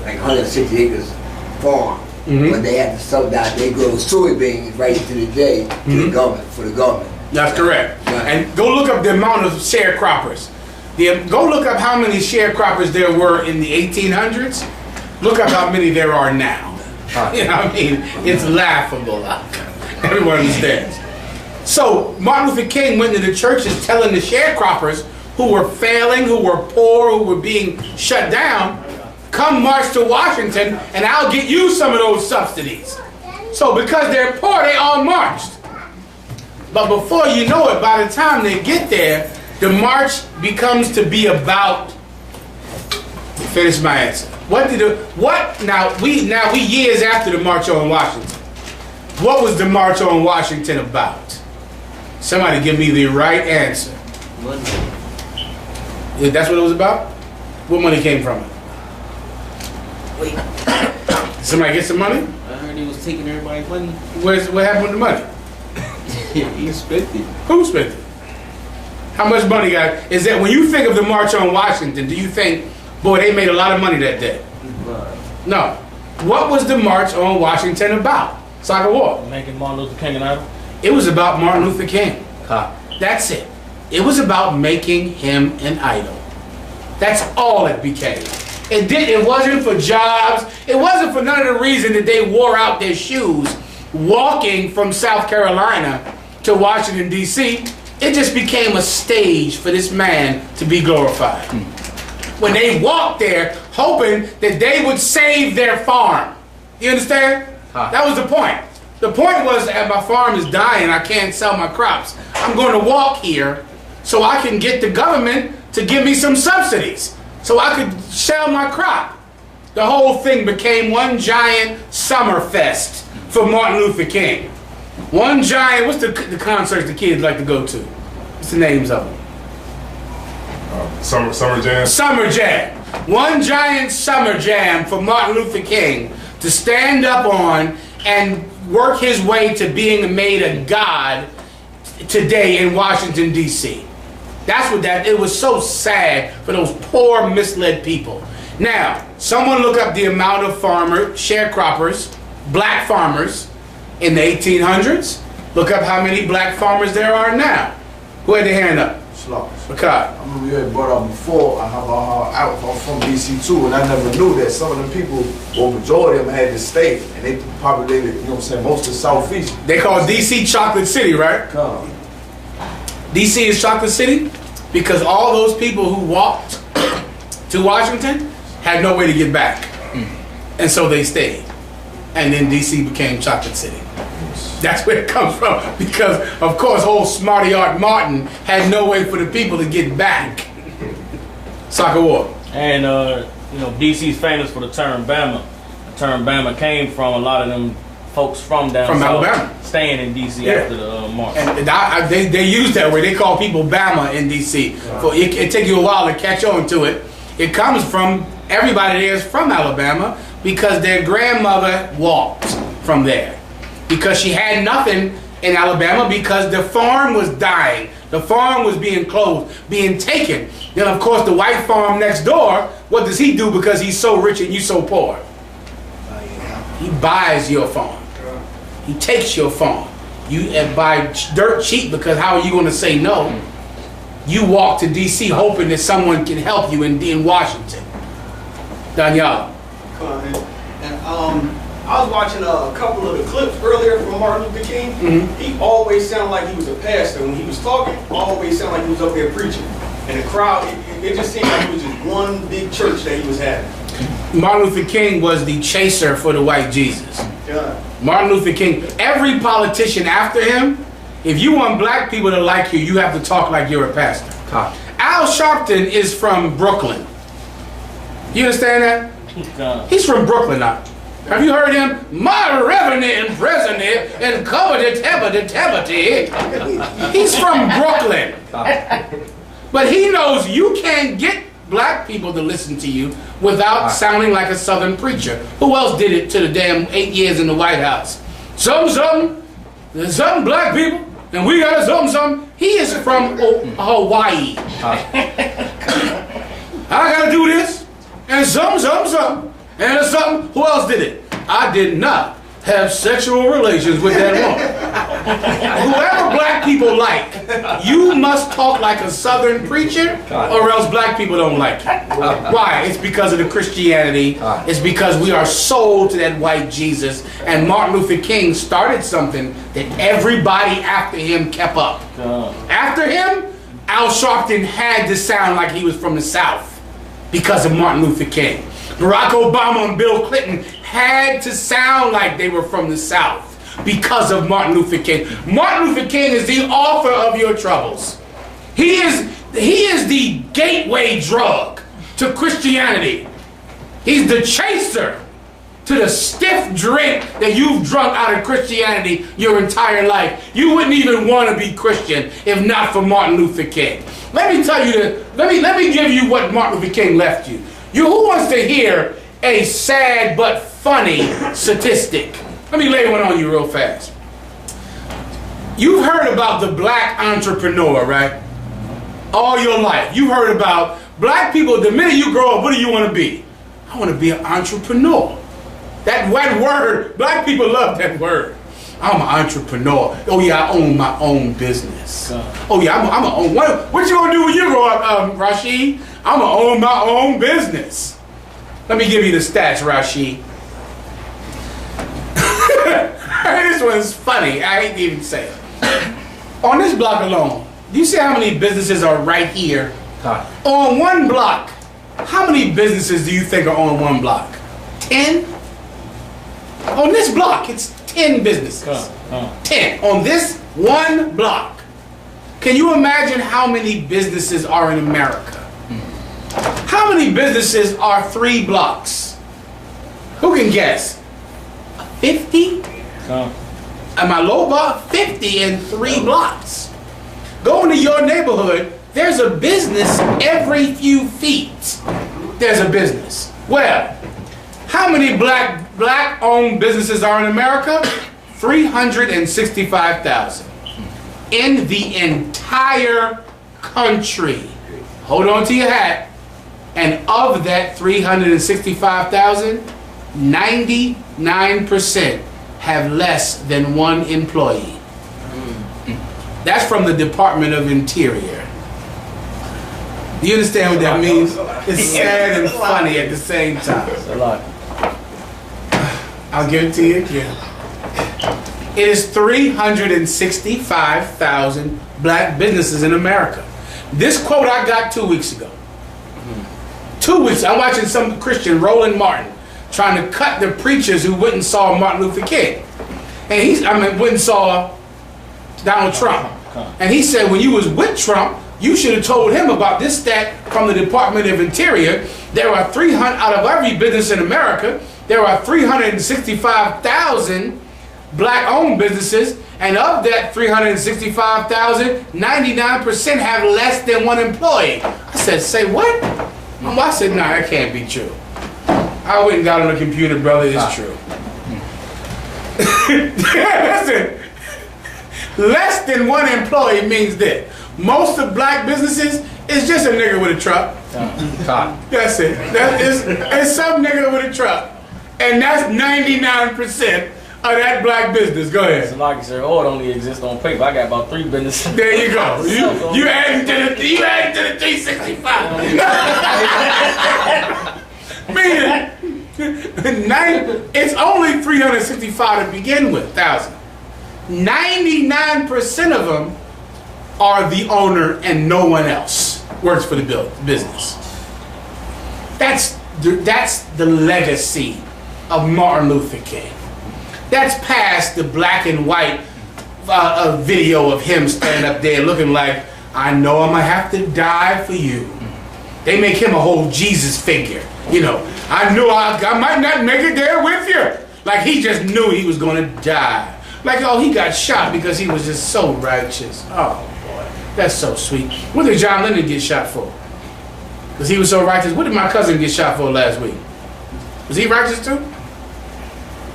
like 160 acres farm, but they had to subsidize. They grow soybeans right to the day to the government, for the government. That's correct. Right. And go look up the amount of sharecroppers. Go look up how many sharecroppers there were in the 1800s. Look up how many there are now. You know what I mean? It's laughable. Everyone understands. So Martin Luther King went into the churches telling the sharecroppers who were failing, who were poor, who were being shut down, come march to Washington and I'll get you some of those subsidies. So because they're poor, they all marched. But before you know it, by the time they get there, the march becomes to be about, finish my answer. Now we years after the March on Washington. What was the March on Washington about? Somebody give me the right answer. Money. Yeah, that's what it was about? What money came from it? Wait. Did somebody get some money? I heard he was taking everybody's money. What happened with the money? He spent it. Who spent it? How much money is that? When you think of the March on Washington, do you think, boy, they made a lot of money that day? No. What was the March on Washington about? Soccer War. Making Martin Luther King an idol? It was about Martin Luther King. That's it. It was about making him an idol. That's all it became. It wasn't for jobs. It wasn't for none of the reason that they wore out their shoes walking from South Carolina to Washington, D.C. It just became a stage for this man to be glorified. When they walked there hoping that they would save their farm. You understand? That was the point. The point was that my farm is dying, I can't sell my crops. I'm going to walk here so I can get the government to give me some subsidies so I could sell my crop. The whole thing became one giant summer fest for Martin Luther King. One giant, what's the concerts the kids like to go to? What's the names of them? Summer jam. Summer jam. One giant summer jam for Martin Luther King to stand up on and work his way to being made a god today in Washington, D.C. That's what it was so sad for those poor, misled people. Now, someone look up the amount of sharecroppers, black farmers in the 1800s. Look up how many black farmers there are now. Who had their hand up? Okay. I remember you had brought up before, I'm from DC too, and I never knew that some of them people, well, majority of them had to stay, and they populated, you know what I'm saying, most of the Southeast. They call DC Chocolate City, right? DC is Chocolate City because all those people who walked to Washington had no way to get back. And so they stayed. And then DC became Chocolate City. That's where it comes from. Because, of course, old Smarty Art Martin had no way for the people to get back. Soccer war. And, you know, DC's famous for the term Bama. The term Bama came from a lot of them folks from down south Alabama, staying in DC after the march. And they use that word. They call people Bama in DC. So it takes you a while to catch on to it. It comes from, everybody there is from Alabama because their grandmother walked from there. Because she had nothing in Alabama because the farm was dying. The farm was being closed, being taken. Then, of course, the white farm next door, what does he do because he's so rich and you so poor? He buys your farm. He takes your farm. You buy dirt cheap because how are you going to say no? You walk to D.C. hoping that someone can help you in Washington. Danielle. And I was watching a couple of the clips earlier from Martin Luther King. He always sounded like he was a pastor. When he was talking, always sounded like he was up there preaching. And the crowd, it just seemed like it was just one big church that he was having. Martin Luther King was the chaser for the white Jesus. Yeah. Martin Luther King, every politician after him, if you want black people to like you, you have to talk like you're a pastor. Al Sharpton is from Brooklyn. You understand that? He's from Brooklyn now. Have you heard him? My reverend and president and coveted tabity. He's from Brooklyn. But he knows you can't get black people to listen to you without sounding like a southern preacher. Who else did it to the damn 8 years in the White House? Something black people, and we got a something. He is from Hawaii. I gotta do this, and something. And something, who else did it? I did not have sexual relations with that woman. Whoever black people like, you must talk like a southern preacher or else black people don't like you. Why? It's because of the Christianity. It's because we are sold to that white Jesus. And Martin Luther King started something that everybody after him kept up. After him, Al Sharpton had to sound like he was from the South because of Martin Luther King. Barack Obama and Bill Clinton had to sound like they were from the South because of Martin Luther King. Martin Luther King is the author of your troubles. He is the gateway drug to Christianity. He's the chaser to the stiff drink that you've drunk out of Christianity your entire life. You wouldn't even want to be Christian if not for Martin Luther King. Let me tell you let me give you what Martin Luther King left you. Who wants to hear a sad but funny statistic? Let me lay one on you real fast. You've heard about the black entrepreneur, right? All your life. You've heard about black people. The minute you grow up, what do you want to be? I want to be an entrepreneur. That word, black people love that word. I'm an entrepreneur. Oh yeah, I own my own business. Oh yeah, I'm gonna own. What you gonna do when you grow up, Rashid? I'm gonna own my own business. Let me give you the stats, Rashid. This one's funny. I hate to even say it. On this block alone, do you see how many businesses are right here? On one block, how many businesses do you think are on one block? 10? On this block, it's 10 businesses. 10 on this one block. Can you imagine how many businesses are in America? How many businesses are 3 blocks? Who can guess? 50? Am I low bar? 50 in 3 blocks. Go into your neighborhood, there's a business every few feet. There's a business. Well, how many black-owned businesses are in America? 365,000 in the entire country. Hold on to your hat. And of that 365,000, 99% have less than one employee. That's from the Department of Interior. Do you understand what that means? It's sad and funny at the same time. A lot. I'll give it to you again. It is 365,000 black businesses in America. This quote I got 2 weeks ago. 2 weeks, I'm watching some Christian, Roland Martin, trying to cut the preachers who went and saw Martin Luther King. And went and saw Donald Trump. And he said, when you was with Trump, you should have told him about this stat from the Department of Interior. There are 300, out of every business in America, there are 365,000 black-owned businesses, and of that 365,000, 99% have less than one employee. I said, say what? I said, nah, that can't be true. I went and got on the computer, brother, it's true. Listen, less than one employee means this. Most of black businesses is just a nigga with a truck. That's it. It's some nigga with a truck. And that's 99% of that black business. Go ahead. So like you said, it only exists on paper. I got about 3 businesses. There you go. You added to the 365. Meaning, it's only 365 to begin with, 1,000. 99% of them are the owner and no one else works for the business. That's the legacy of Martin Luther King. That's past the black and white video of him standing up there looking like, I know I'm gonna have to die for you. They make him a whole Jesus figure. You know, I knew I might not make it there with you. Like he just knew he was gonna die. Like, oh, he got shot because he was just so righteous. Oh boy, that's so sweet. What did John Lennon get shot for? Because he was so righteous. What did my cousin get shot for last week? Was he righteous too?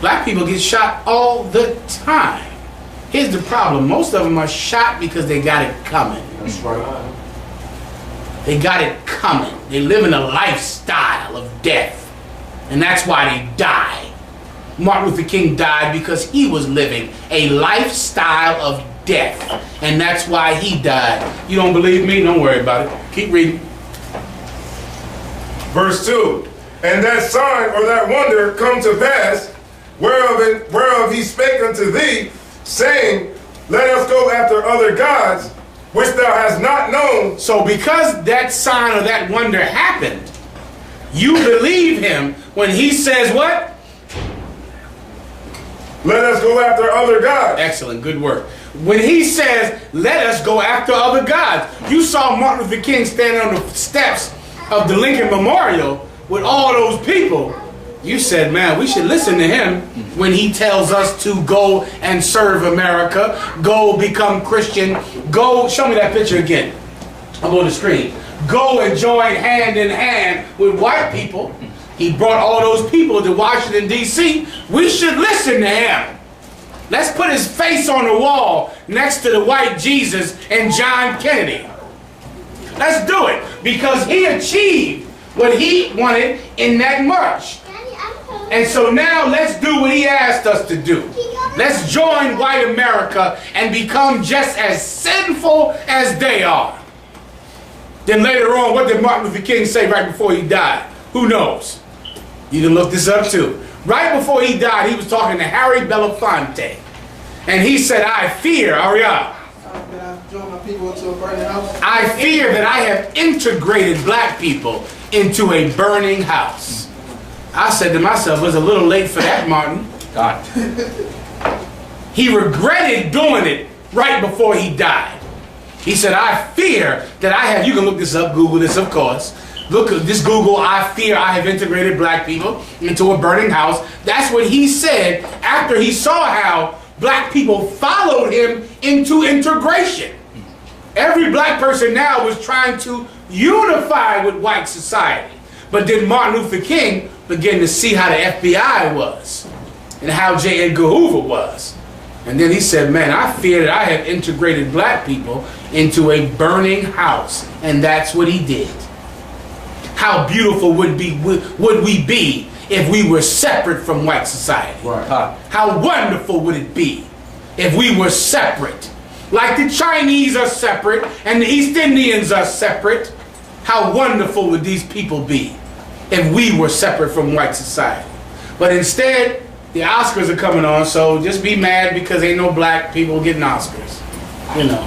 Black people get shot all the time. Here's the problem. Most of them are shot because they got it coming. That's right. They got it coming. They live in a lifestyle of death. And that's why they die. Martin Luther King died because he was living a lifestyle of death. And that's why he died. You don't believe me? Don't worry about it. Keep reading. Verse 2. And that sign or that wonder come to pass, whereof he spake unto thee, saying, let us go after other gods, which thou hast not known. So because that sign or that wonder happened, you believe him when he says what? Let us go after other gods. Excellent, good work. When he says, let us go after other gods, you saw Martin Luther King standing on the steps of the Lincoln Memorial with all those people. You said, man, we should listen to him when he tells us to go and serve America, go become Christian, go, show me that picture again. I'll go to the screen. Go and join hand in hand with white people. He brought all those people to Washington, D.C. We should listen to him. Let's put his face on the wall next to the white Jesus and John Kennedy. Let's do it because he achieved what he wanted in that march. And so now let's do what he asked us to do. Let's join white America and become just as sinful as they are. Then later on, what did Martin Luther King say right before he died? Who knows? You can look this up too. Right before he died, he was talking to Harry Belafonte. And he said, I fear, Ariana, I fear that I have integrated black people into a burning house. I said to myself, it was a little late for that, Martin. God. He regretted doing it right before he died. He said, I fear that I have, you can look this up, Google this, of course. Look at this Google, I fear I have integrated black people into a burning house. That's what he said after he saw how black people followed him into integration. Every black person now was trying to unify with white society. But then Martin Luther King began to see how the FBI was and how J. Edgar Hoover was. And then he said, man, I fear that I have integrated black people into a burning house. And that's what he did. How beautiful would we be if we were separate from white society? Right. How wonderful would it be if we were separate? Like the Chinese are separate and the East Indians are separate. How wonderful would these people be if we were separate from white society? But instead, the Oscars are coming on, so just be mad because ain't no black people getting Oscars. You know.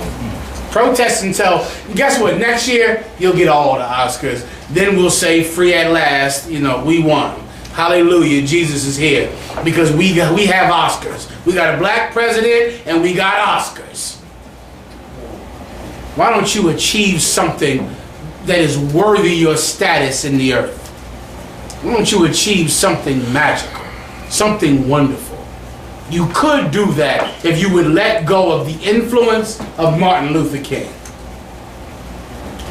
Protest until, guess what, next year, you'll get all the Oscars. Then we'll say, free at last, you know, we won. Hallelujah, Jesus is here. Because we have Oscars. We got a black president and we got Oscars. Why don't you achieve something that is worthy your status in the earth? Why don't you achieve something magical, something wonderful? You could do that if you would let go of the influence of Martin Luther King.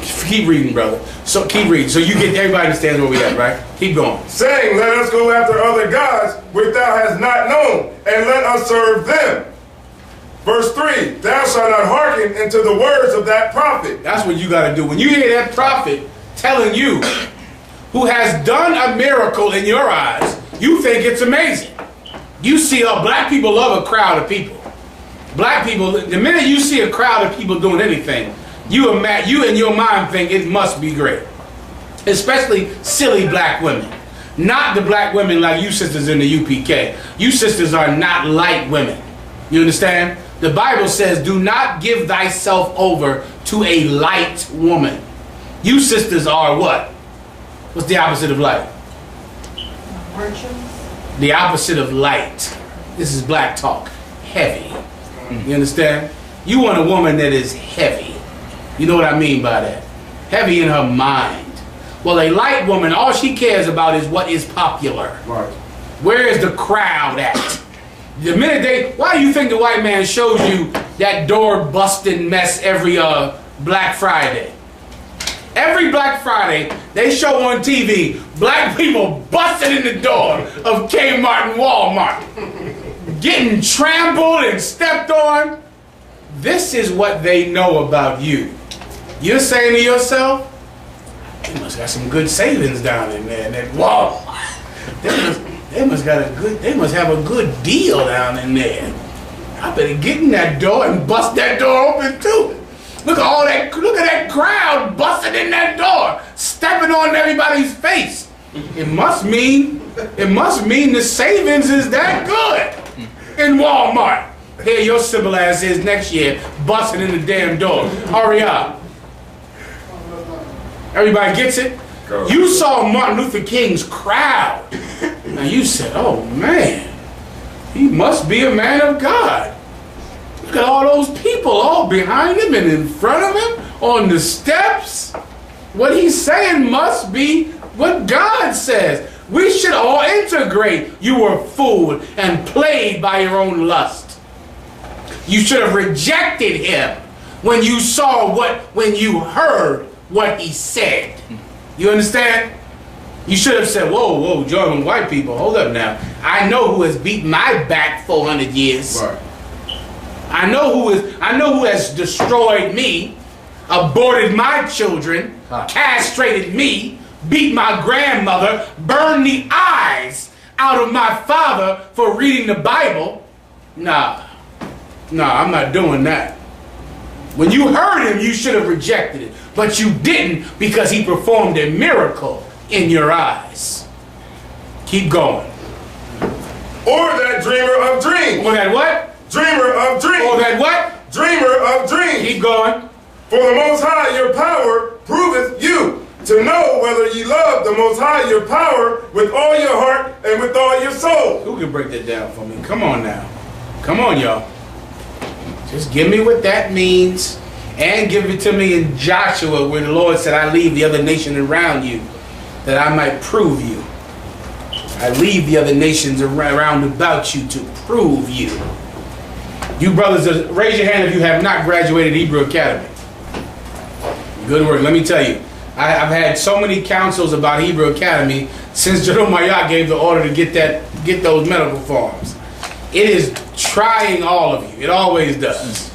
Keep reading, brother. So keep reading. So you get, everybody understands where we at, right? Keep going. Saying, let us go after other gods which thou hast not known, and let us serve them. Verse 3, thou shalt not hearken into the words of that prophet. That's what you got to do. When you hear that prophet telling you who has done a miracle in your eyes, you think it's amazing. You see, black people love a crowd of people. Black people, the minute you see a crowd of people doing anything, you in your mind think it must be great. Especially silly black women. Not the black women like you sisters in the UPK. You sisters are not light women. You understand? The Bible says, do not give thyself over to a light woman. You sisters are what? What's the opposite of light? Virtuous. The opposite of light. This is black talk. Heavy. You understand? You want a woman that is heavy. You know what I mean by that? Heavy in her mind. Well, a light woman, all she cares about is what is popular. Right. Where is the crowd at? The minute why do you think the white man shows you that door busting mess every Black Friday? Every Black Friday, they show on TV black people busting in the door of Kmart and Walmart, getting trampled and stepped on. This is what they know about you. You're saying to yourself, they must got some good savings down in there in that Walmart. They must have a good deal down in there. I better get in that door and bust that door open too. Look at that crowd busting in that door, stepping on everybody's face. It must mean the savings is that good in Walmart. Here your simple ass is next year busting in the damn door. Hurry up. Everybody gets it? You saw Martin Luther King's crowd. And you said, oh man, he must be a man of God. Look at all those people all behind him and in front of him on the steps. What he's saying must be what God says. We should all integrate. You were fooled and played by your own lust. You should have rejected him when you when you heard what he said. You understand? You should have said, whoa, join white people. Hold up now. I know who has beat my back 400 years. Right. I know who has destroyed me, aborted my children, castrated me, beat my grandmother, burned the eyes out of my father for reading the Bible. Nah, I'm not doing that. When you heard him, you should have rejected it. But you didn't because he performed a miracle in your eyes. Keep going. Or that dreamer of dreams. Or that what? Dreamer of dreams. Or that what? Dreamer of dreams. Keep going. For the Most High your power proveth you, to know whether ye love the Most High your power with all your heart and with all your soul. Who can break that down for me? Come on now. Come on, y'all. Just give me what that means. And give it to me in Joshua where the Lord said, I leave the other nation around you that I might prove you. I leave the other nations around about you to prove you. You brothers, raise your hand if you have not graduated Hebrew Academy. Good work. Let me tell you, I've had so many counsels about Hebrew Academy since Jeremiah gave the order to get those medical forms. It is trying all of you. It always does.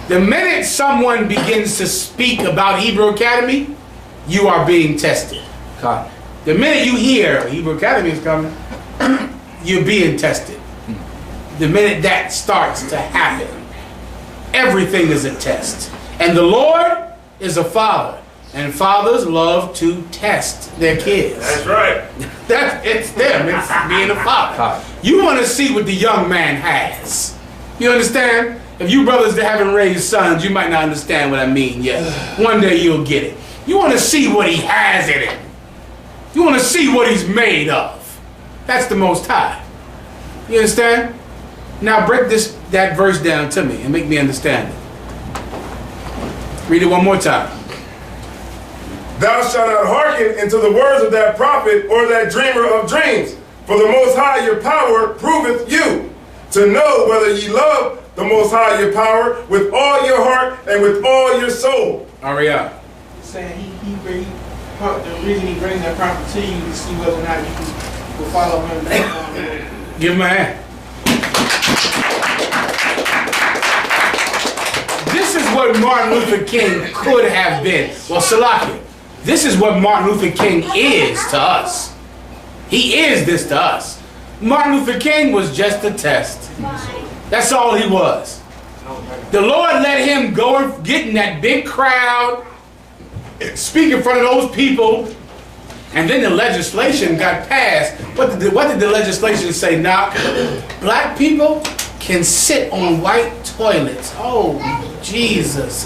The minute someone begins to speak about Hebrew Academy, you are being tested. The minute you hear Hebrew Academy is coming, you're being tested. The minute that starts to happen, everything is a test. And the Lord is a father. And fathers love to test their kids. That's right. It's them. It's being a father. You want to see what the young man has. You understand? If you brothers that haven't raised sons, you might not understand what I mean yet. One day you'll get it. You want to see what he has in him. You want to see what he's made of. That's the Most High. You understand? Now break that verse down to me and make me understand it. Read it one more time. Thou shalt not hearken into the words of that prophet or that dreamer of dreams, for the Most High your power proveth you, to know whether ye love the Most High your power with all your heart and with all your soul. Ariel. Saying the reason he brings that prophet to you to see whether or not you will follow him. Give him a hand. This is what Martin Luther King could have been. Well, Salakia, this is what Martin Luther King is to us. He is this to us. Martin Luther King was just a test. That's all he was. The Lord let him go and get in that big crowd, speak in front of those people, and then the legislation got passed. What did the legislation say? Now, black people can sit on white toilets. Oh, Jesus.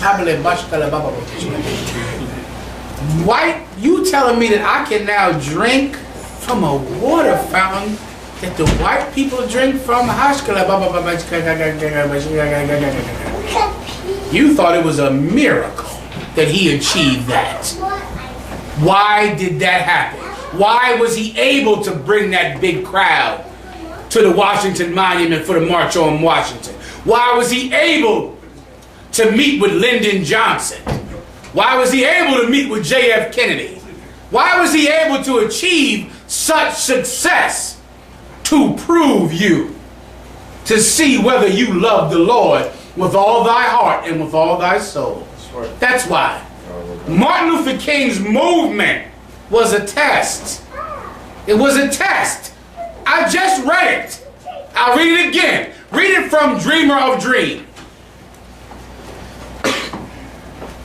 White, you telling me that I can now drink from a water fountain that the white people drink from? You thought it was a miracle that he achieved that. Why did that happen? Why was he able to bring that big crowd to the Washington Monument for the March on Washington? Why was he able to meet with Lyndon Johnson? Why was he able to meet with J.F. Kennedy? Why was he able to achieve such success? To prove you, to see whether you love the Lord with all thy heart and with all thy soul. That's why. Martin Luther King's movement was a test. It was a test. I just read it. I'll read it again. Read it from Dreamer of Dreams.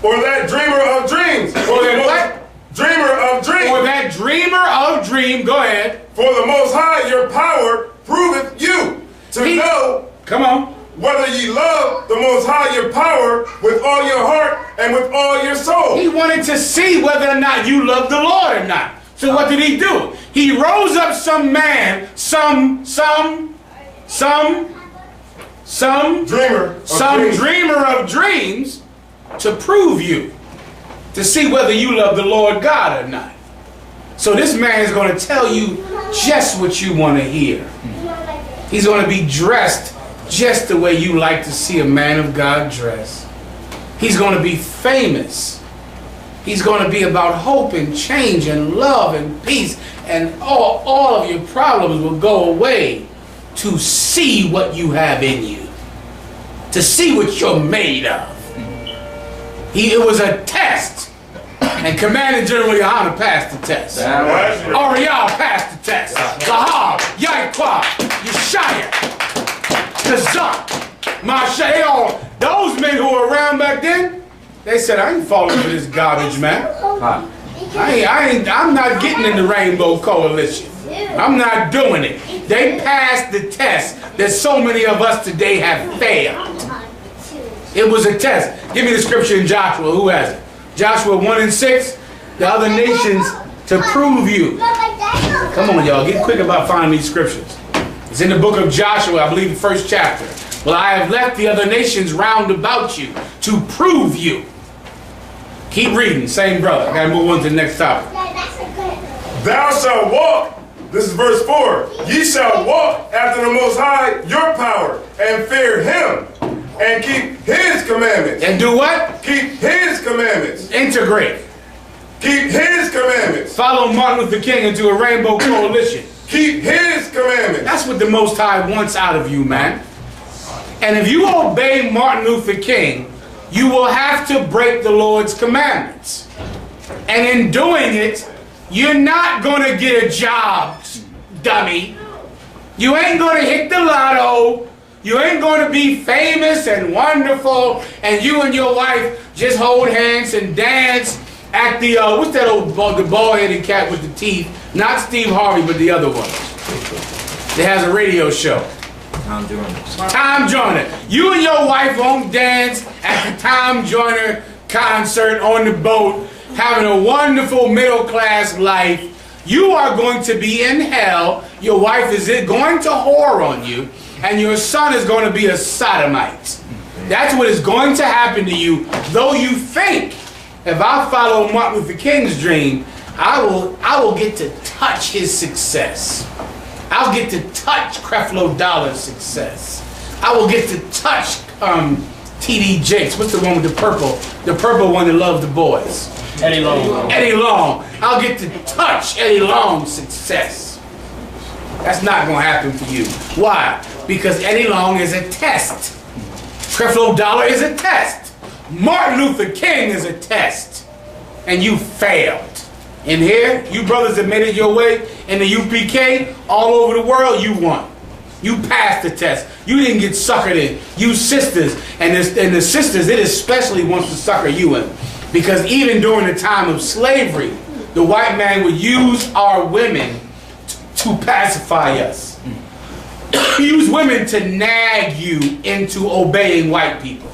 Or that dreamer of dreams. Or that what? Dreamer of dreams. Or that dreamer of dream. Go ahead. For the Most High your power proveth you to know. Come on. Whether ye love the Most High your power with all your heart and with all your soul. He wanted to see whether or not you love the Lord or not. So what did he do? He rose up some man, some dreamer of dreams to prove you, to see whether you love the Lord God or not. So this man is going to tell you just what you want to hear. He's going to be dressed just the way you like to see a man of God dress. He's going to be famous. He's going to be about hope and change and love and peace, and all of your problems will go away to see what you have in you, to see what you're made of. It was a test, and Commander General Yohana passed the test. Ariel passed the test. Lahab, Yaquab, Yeshaya, Kazak, Masha, those men who were around back then, they said, I ain't falling for this garbage, man. I'm not getting in the Rainbow Coalition. I'm not doing it. They passed the test that so many of us today have failed. It was a test. Give me the scripture in Joshua. Who has it? Joshua 1:6. The other nations to prove you. Come on, y'all. Get quick about finding these scriptures. It's in the book of Joshua, I believe the first chapter. Well, I have left the other nations round about you to prove you. Keep reading. Same brother. I got to move on to the next topic. Thou shalt walk. This is verse 4. Ye shall walk after the Most High your power and fear him. and keep his commandments. And do what? Keep his commandments. Integrate. Keep his commandments. Follow Martin Luther King into a rainbow coalition. Keep his commandments. That's what the Most High wants out of you, man. And if you obey Martin Luther King, you will have to break the Lord's commandments. And in doing it, you're not going to get a job, dummy. You ain't going to hit the lotto. You ain't going to be famous and wonderful, and you and your wife just hold hands and dance at the, what's that old, the bald-headed cat with the teeth? Not Steve Harvey, but the other one. That has a radio show. Tom Joyner. You and your wife won't dance at the Tom Joyner concert on the boat, having a wonderful middle-class life. You are going to be in hell. Your wife is going to whore on you, and your son is going to be a sodomite. That's what is going to happen to you, though you think, if I follow Martin Luther King's dream, I will get to touch his success. I'll get to touch Creflo Dollar's success. I will get to touch T.D. Jakes. What's the one with the purple? The purple one that loves the boys. Eddie Long. Eddie Long. I'll get to touch Eddie Long's success. That's not going to happen for you. Why? Because Eddie Long is a test. Creflo Dollar is a test. Martin Luther King is a test. And you failed. In here, you brothers have made it your way. In the UPK, all over the world, you won. You passed the test. You didn't get suckered in. You sisters, and the sisters, it especially wants to sucker you in. Because even during the time of slavery, the white man would use our women to pacify us. Use women to nag you into obeying white people,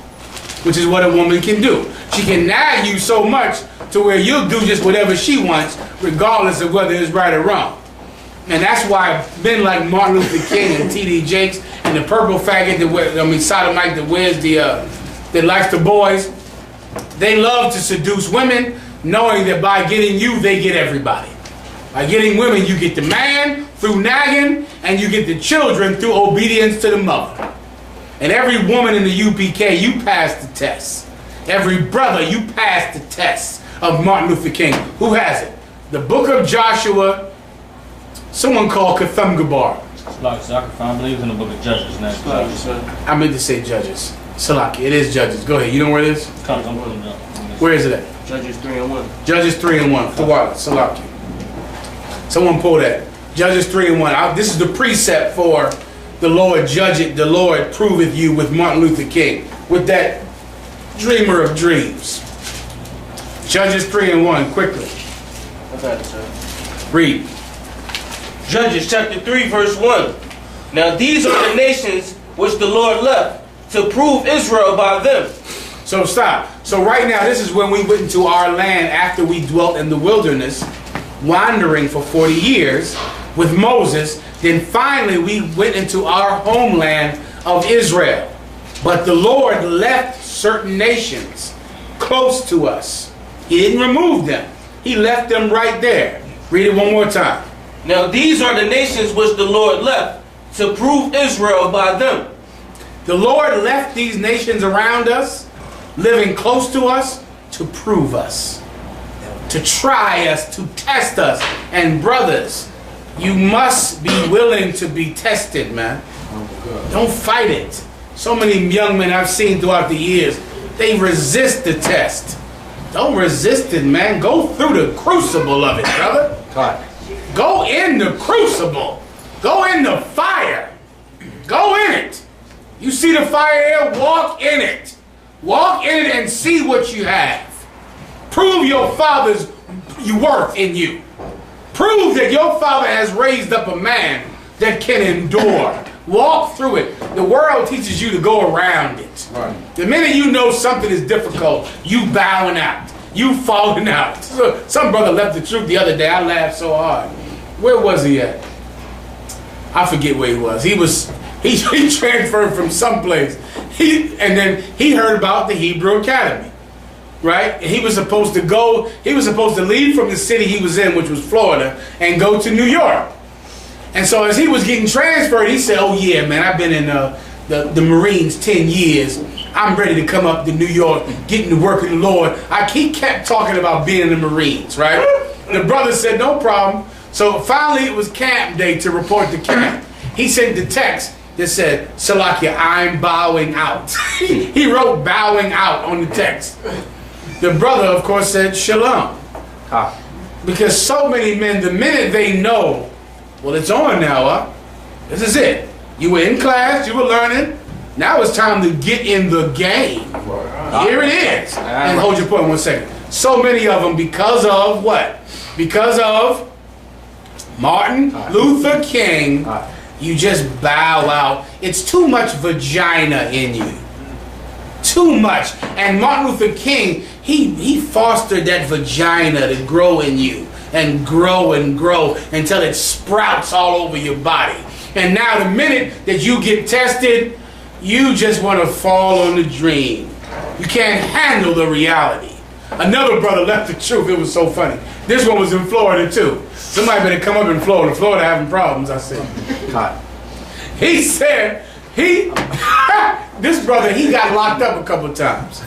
which is what a woman can do. She can nag you so much to where you'll do just whatever she wants, regardless of whether it's right or wrong. And that's why men like Martin Luther King and T.D. Jakes and the purple faggot sodomite that wears that likes the boys, they love to seduce women, knowing that by getting you, they get everybody. By getting women, you get the man through nagging, and you get the children through obedience to the mother. And every woman in the UPK, you passed the test. Every brother, you passed the test of Martin Luther King. Who has it? The book of Joshua, someone called Kathum-Gabar. I believe it's in the book of Judges. I meant to say Judges. Salaki, it is Judges. Go ahead. You know where it is? Where is it at? Judges 3:1. Judges 3:1. Salaki. Someone pull that. Judges 3:1. This is the precept for the Lord judge it, the Lord proveth you with Martin Luther King, with that dreamer of dreams. Judges 3:1, quickly. I got it, sir. Read. Judges chapter 3, verse 1. Now these are the nations which the Lord left to prove Israel by them. So stop. So right now, this is when we went into our land after we dwelt in the wilderness, wandering for 40 years with Moses. Then finally we went into our homeland of Israel. But the Lord left certain nations close to us. He didn't remove them. He left them right there. Read it one more time. Now these are the nations which the Lord left to prove Israel by them. The Lord left these nations around us, living close to us, to prove us, to try us, to test us. And brothers, you must be willing to be tested, man. Don't fight it. So many young men I've seen throughout the years, they resist the test. Don't resist it, man. Go through the crucible of it, brother. Go in the crucible. Go in the fire. Go in it. You see the fire here? Walk in it. Walk in it and see what you have. Prove your father's worth in you. Prove that your father has raised up a man that can endure. Walk through it. The world teaches you to go around it. Right. The minute you know something is difficult, you bowing out. You falling out. Some brother left the truth the other day. I laughed so hard. Where was he at? I forget where he was. He transferred from someplace. And then he heard about the Hebrew Academy. Right? And he was supposed to leave from the city he was in, which was Florida, and go to New York. And so as he was getting transferred, he said, oh yeah, man, I've been in the Marines 10 years. I'm ready to come up to New York, getting to work with the Lord. He kept talking about being in the Marines, right? The brother said, no problem. So finally it was camp day to report to camp. He sent the text that said, Salakia, I'm bowing out. He wrote bowing out on the text. The brother, of course, said, Shalom. Because so many men, the minute they know, well, it's on now, huh? This is it. You were in class, you were learning. Now it's time to get in the game. Here it is. And hold your point 1 second. So many of them, because of what? Because of Martin Luther King, you just bow out. It's too much vagina in you. Too much. And Martin Luther King, he fostered that vagina to grow in you and grow until it sprouts all over your body. And now the minute that you get tested, you just want to fall on the dream. You can't handle the reality. Another brother left the truth. It was so funny. This one was in Florida too. Somebody better come up in Florida. Florida having problems, I said. He said, this brother, he got locked up a couple times.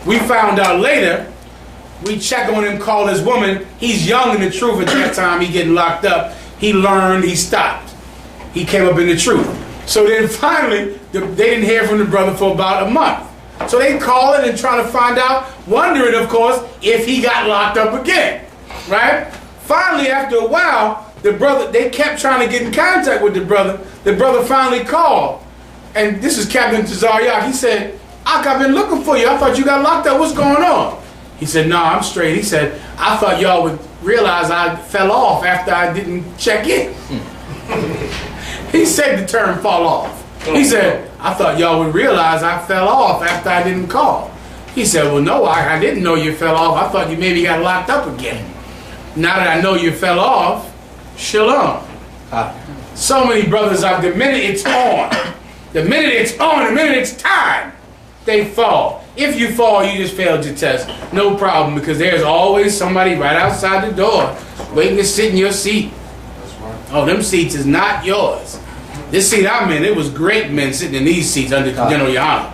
We found out later, we check on him, call his woman. He's young in the truth at that time. He getting locked up. He learned, he stopped. He came up in the truth. So then finally, they didn't hear from the brother for about a month. So they calling and trying to find out, wondering, of course, if he got locked up again, right? Finally, after a while, the brother, they kept trying to get in contact with the brother. The brother finally called. And this is Captain Tazaryak. He said, I've been looking for you. I thought you got locked up. What's going on? He said, no, I'm straight. He said, I thought y'all would realize I fell off after I didn't check in. He said the term fall off. He said, I thought y'all would realize I fell off after I didn't call. He said, well, no, I didn't know you fell off. I thought you maybe got locked up again. Now that I know you fell off, shalom. So many brothers, the minute it's on, the minute it's time, they fall. If you fall, you just failed your test. No problem, because there's always somebody right outside the door waiting to sit in your seat. Oh, them seats is not yours. This seat I'm in, it was great men sitting in these seats under General Yana.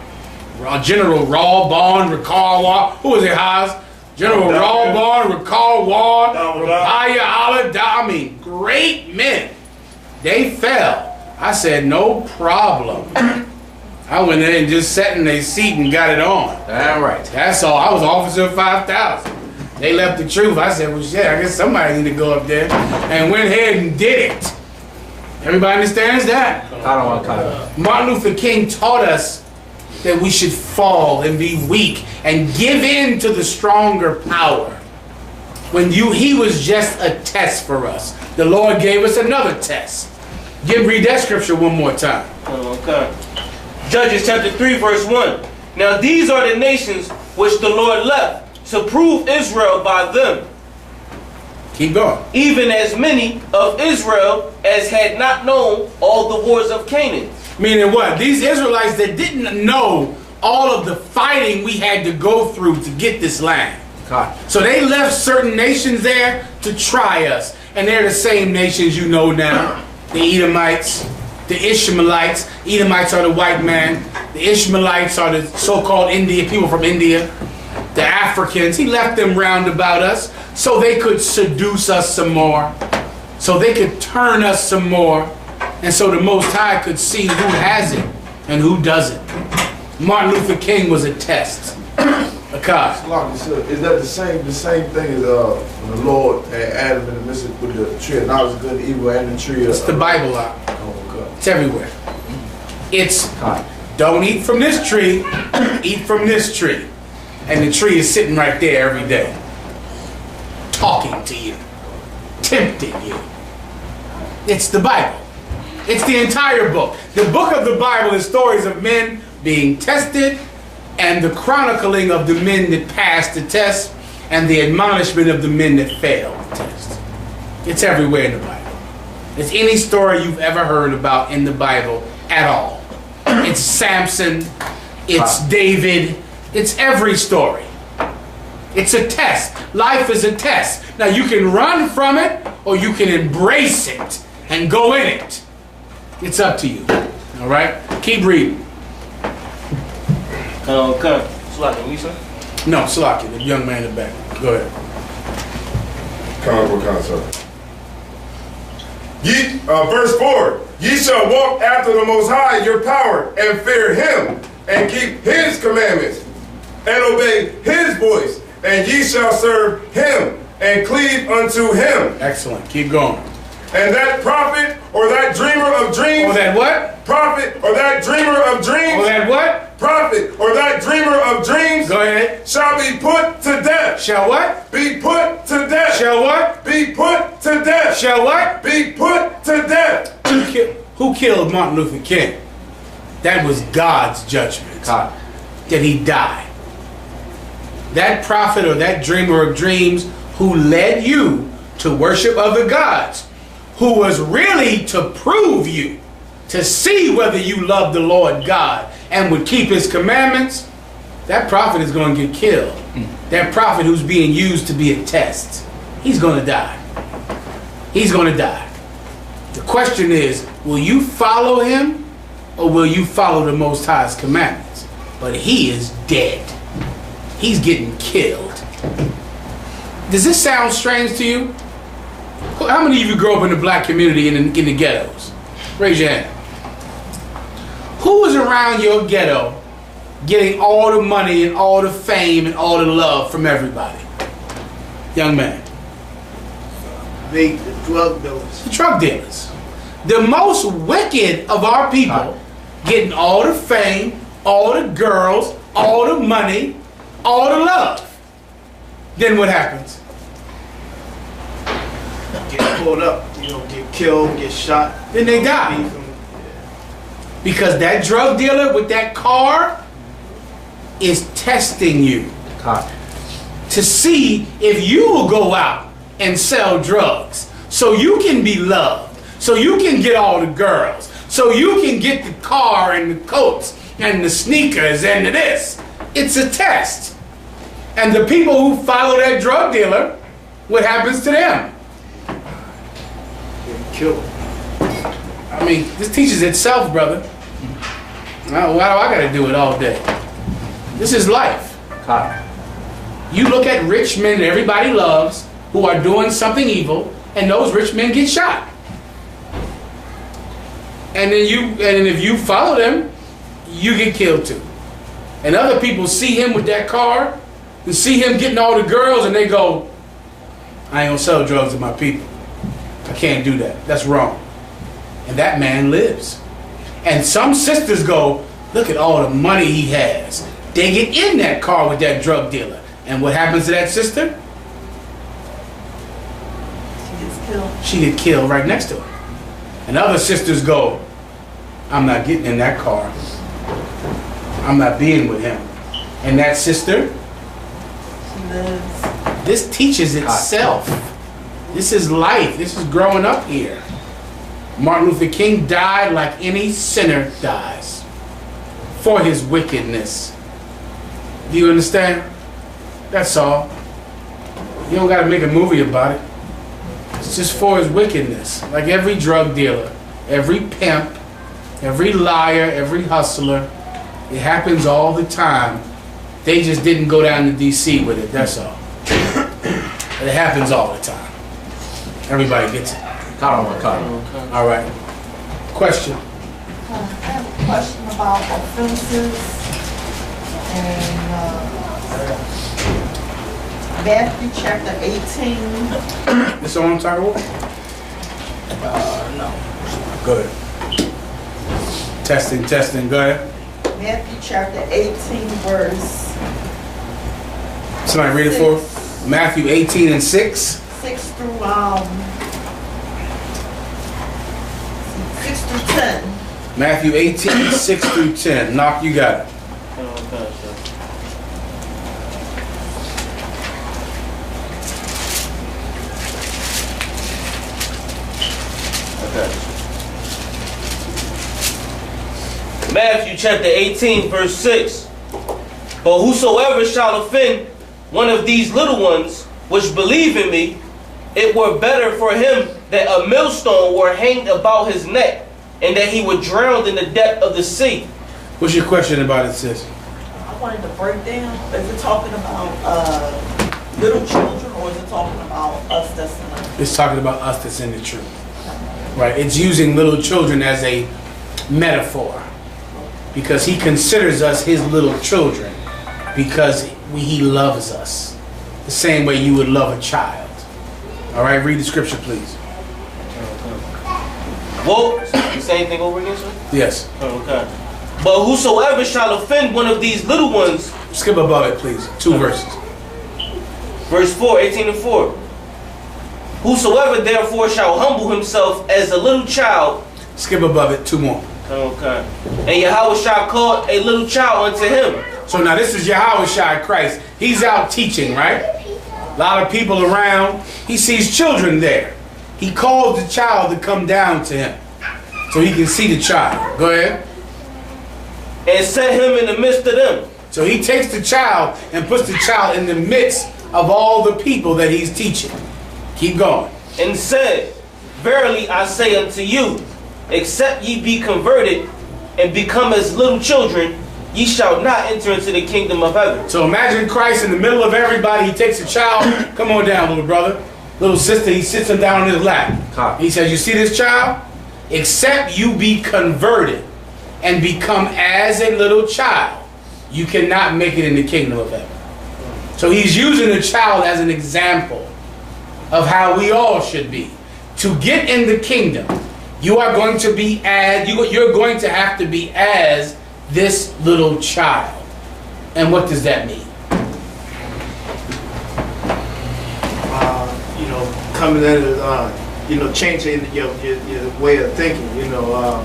General Rawbon, Ricard Ward. Who was it, Haas? General Rawbon, Ricard Ward, Rapaya Allah. I mean, great men. They fell. I said, no problem. I went there and just sat in their seat and got it on. All right. That's all. I was officer of 5,000. They left the truth. I said, well, shit, I guess somebody need to go up there. And went ahead and did it. Everybody understands that? I don't want to cut it. Martin Luther King taught us that we should fall and be weak and give in to the stronger power. When he was just a test for us. The Lord gave us another test. Read that scripture one more time. Okay. Judges chapter 3 verse 1. Now these are the nations which the Lord left to prove Israel by them. Keep going. Even as many of Israel as had not known all the wars of Canaan. Meaning what? These Israelites that didn't know all of the fighting we had to go through to get this land. God. So they left certain nations there to try us. And they're the same nations you know now. The Edomites, the Ishmaelites. Edomites are the white man. The Ishmaelites are the so-called India, people from India. The Africans. He left them round about us so they could seduce us some more. So they could turn us some more. And so the Most High could see who has it and who doesn't. Martin Luther King was a test. A cause. Is that the same thing as when the Lord had Adam in the midst with the tree of knowledge of good and evil and the tree of... It's the Bible out. Oh, God. It's everywhere. It's don't eat from this tree, eat from this tree. And the tree is sitting right there every day. Talking to you. Tempting you. It's the Bible. It's the entire book. The book of the Bible is stories of men being tested and the chronicling of the men that passed the test and the admonishment of the men that failed the test. It's everywhere in the Bible. It's any story you've ever heard about in the Bible at all. It's Samson. It's David. It's every story. It's a test. Life is a test. Now you can run from it or you can embrace it and go in it. It's up to you. All right? Keep reading. Okay. Slacking, you sir? No, Salaki, the young man in the back. Go ahead. Concept. Verse 4. Ye shall walk after the Most High your power, and fear him, and keep his commandments, and obey his voice, and ye shall serve him, and cleave unto him. Excellent. Keep going. And that prophet or that dreamer of dreams. Or that what? Prophet or that dreamer of dreams. Or that what? Prophet or that dreamer of dreams. Go ahead. Shall be put to death. Shall what? Be put to death. Shall what? Be put to death. Shall what? Be put to death. Who killed Martin Luther King? That was God's judgment. God. That he died. That prophet or that dreamer of dreams who led you to worship other gods, who was really to prove you, to see whether you love the Lord God and would keep his commandments, that prophet is going to get killed. That prophet who's being used to be a test, he's going to die. He's going to die. The question is, will you follow him or will you follow the Most High's commandments? But he is dead. He's getting killed. Does this sound strange to you? How many of you grew up in the black community in the ghettos? Raise your hand. Who was around your ghetto getting all the money and all the fame and all the love from everybody? Young man. The drug dealers. The drug dealers. The most wicked of our people getting all the fame, all the girls, all the money, all the love. Then what happens? Get pulled up, get killed, get shot. Then they die. Because that drug dealer with that car is testing you to see if you will go out and sell drugs so you can be loved, so you can get all the girls, so you can get the car and the coats and the sneakers and the this. It's a test. And the people who follow that drug dealer, what happens to them? Get killed. I mean, this teaches itself, brother. Why do I got to do it all day? This is life. You look at rich men that everybody loves who are doing something evil, and those rich men get shot. And then if you follow them, you get killed too. And other people see him with that car, and see him getting all the girls, and they go, I ain't gonna sell drugs to my people. I can't do that. That's wrong. And that man lives. And some sisters go, look at all the money he has. They get in that car with that drug dealer. And what happens to that sister? She gets killed. She get killed right next to her. And other sisters go, I'm not getting in that car. I'm not being with him. And that sister, She lives. this teaches itself. This is life. This is growing up here. Martin Luther King died like any sinner dies for his wickedness. Do you understand? That's all. You don't got to make a movie about it. It's just for his wickedness. Like every drug dealer, every pimp, every liar, every hustler. It happens all the time. They just didn't go down to D.C. with it, that's all. It happens all the time. Everybody gets it. All right. Question. I have a question about offenses and Matthew chapter 18. This what I'm talking about? No. Go ahead. Testing. Go ahead. Matthew chapter 18 verse Somebody read it for us. Matthew 18 and 6. 6 through 10. Matthew 18, 6 through 10. Knock, you got it. Matthew chapter 18, verse 6. But whosoever shall offend one of these little ones which believe in me, it were better for him that a millstone were hanged about his neck, and that he were drowned in the depth of the sea. What's your question about it, sis? wanted to break down. Is it talking about little children, or is it talking about us that's in the... It's talking about us that's in the truth. Right? It's using little children as a metaphor because he considers us his little children because he loves us the same way you would love a child. All right, read the scripture, please. Well, the same thing over again, sir? Yes. Okay. But whosoever shall offend one of these little ones... Skip above it, please. 2 verses. Verse 4, 18 and 4. Whosoever therefore shall humble himself as a little child... Skip above it. 2 more. Okay. And Yahweh shall call a little child unto him. So now this is Yahweh Shai Christ. He's out teaching, right? A lot of people around. He sees children there. He calls the child to come down to him so he can see the child. Go ahead. And set him in the midst of them. So he takes the child and puts the child in the midst of all the people that he's teaching. Keep going. And said, Verily I say unto you, except ye be converted and become as little children, ye shall not enter into the kingdom of heaven. So imagine Christ in the middle of everybody. He takes a child. Come on down, little brother. Little sister, he sits him down in his lap. He says, you see this child? Except you be converted and become as a little child, you cannot make it in the kingdom of heaven. So he's using the child as an example of how we all should be. To get in the kingdom, you are going to be as, you're going to have to be as this little child. And what does that mean? Coming in, changing your way of thinking,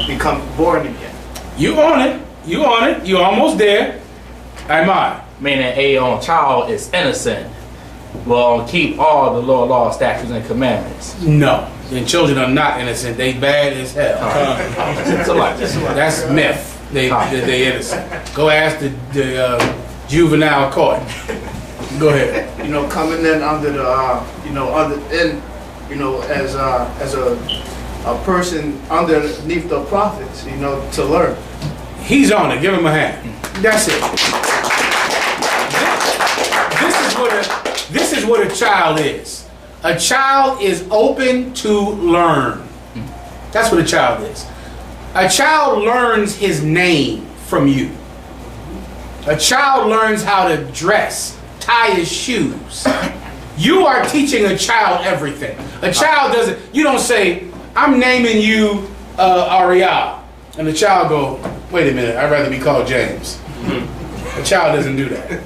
become born again. You on it. You on it. You almost there. Am I? Meaning a child is innocent. Will keep all the law, statutes, and commandments. No. And children are not innocent. They bad as hell. It's a lot. That's myth. They innocent. Go ask the juvenile court. Go ahead. Coming in under the, as a person underneath the prophets, to learn. He's on it. Give him a hand. That's it. This is what a child is. A child is open to learn. That's what a child is. A child learns his name from you. A child learns how to dress, tie his shoes. You are teaching a child everything. A child doesn't, you don't say, I'm naming you Ariel. And the child go, wait a minute, I'd rather be called James. A child doesn't do that.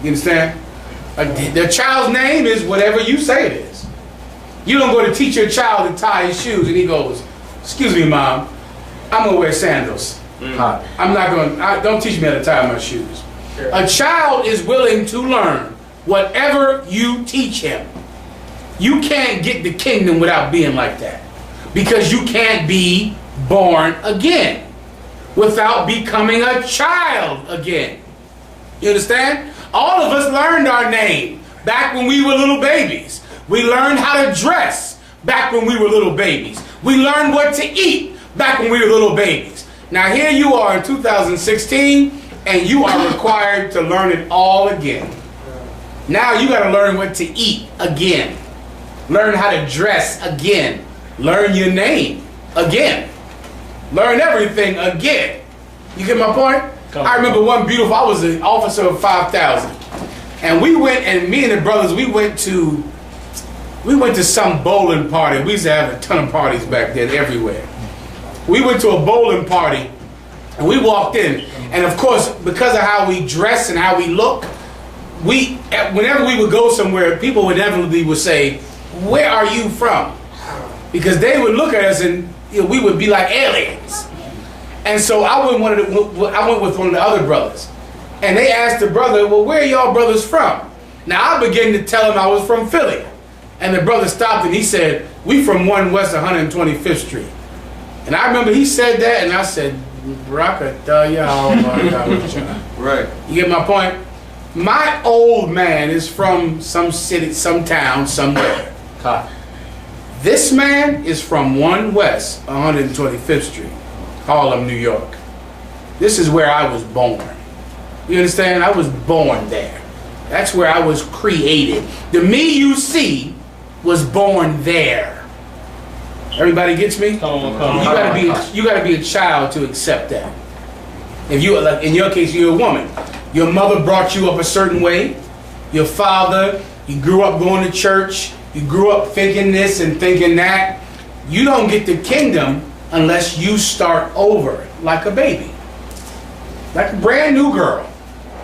You understand? The child's name is whatever you say it is. You don't go to teach your child to tie his shoes and he goes, excuse me, Mom, I'm going to wear sandals. I'm not going to, don't teach me how to tie my shoes. A child is willing to learn whatever you teach him. You can't get the kingdom without being like that. Because you can't be born again without becoming a child again. You understand? All of us learned our name back when we were little babies. We learned how to dress back when we were little babies. We learned what to eat back when we were little babies. Now here you are in 2016 and you are required to learn it all again. Now you got to learn what to eat again. Learn how to dress again. Learn your name again. Learn everything again. You get my point? I remember one beautiful, I was an officer of 5,000. And we went, and me and the brothers, we went to some bowling party. We used to have a ton of parties back then everywhere. We went to a bowling party and we walked in. And of course, because of how we dress and how we look, whenever we would go somewhere, people inevitably would say, where are you from? Because they would look at us and we would be like aliens. And so I went with one of the other brothers. And they asked the brother, well, where are y'all brothers from? Now I began to tell him I was from Philly. And the brother stopped and he said, we from 1 West 125th Street. And I remember he said that and I said, right. You get my point? My old man is from some city, some town, somewhere. This man is from 1 West 125th Street. Harlem, New York. This is where I was born. You understand? I was born there. That's where I was created. The me you see was born there. Everybody gets me? Come on. You gotta be a child to accept that. If you, like in your case, you're a woman. Your mother brought you up a certain way. Your father, you grew up going to church. You grew up thinking this and thinking that. You don't get the kingdom unless you start over like a baby. Like a brand new girl.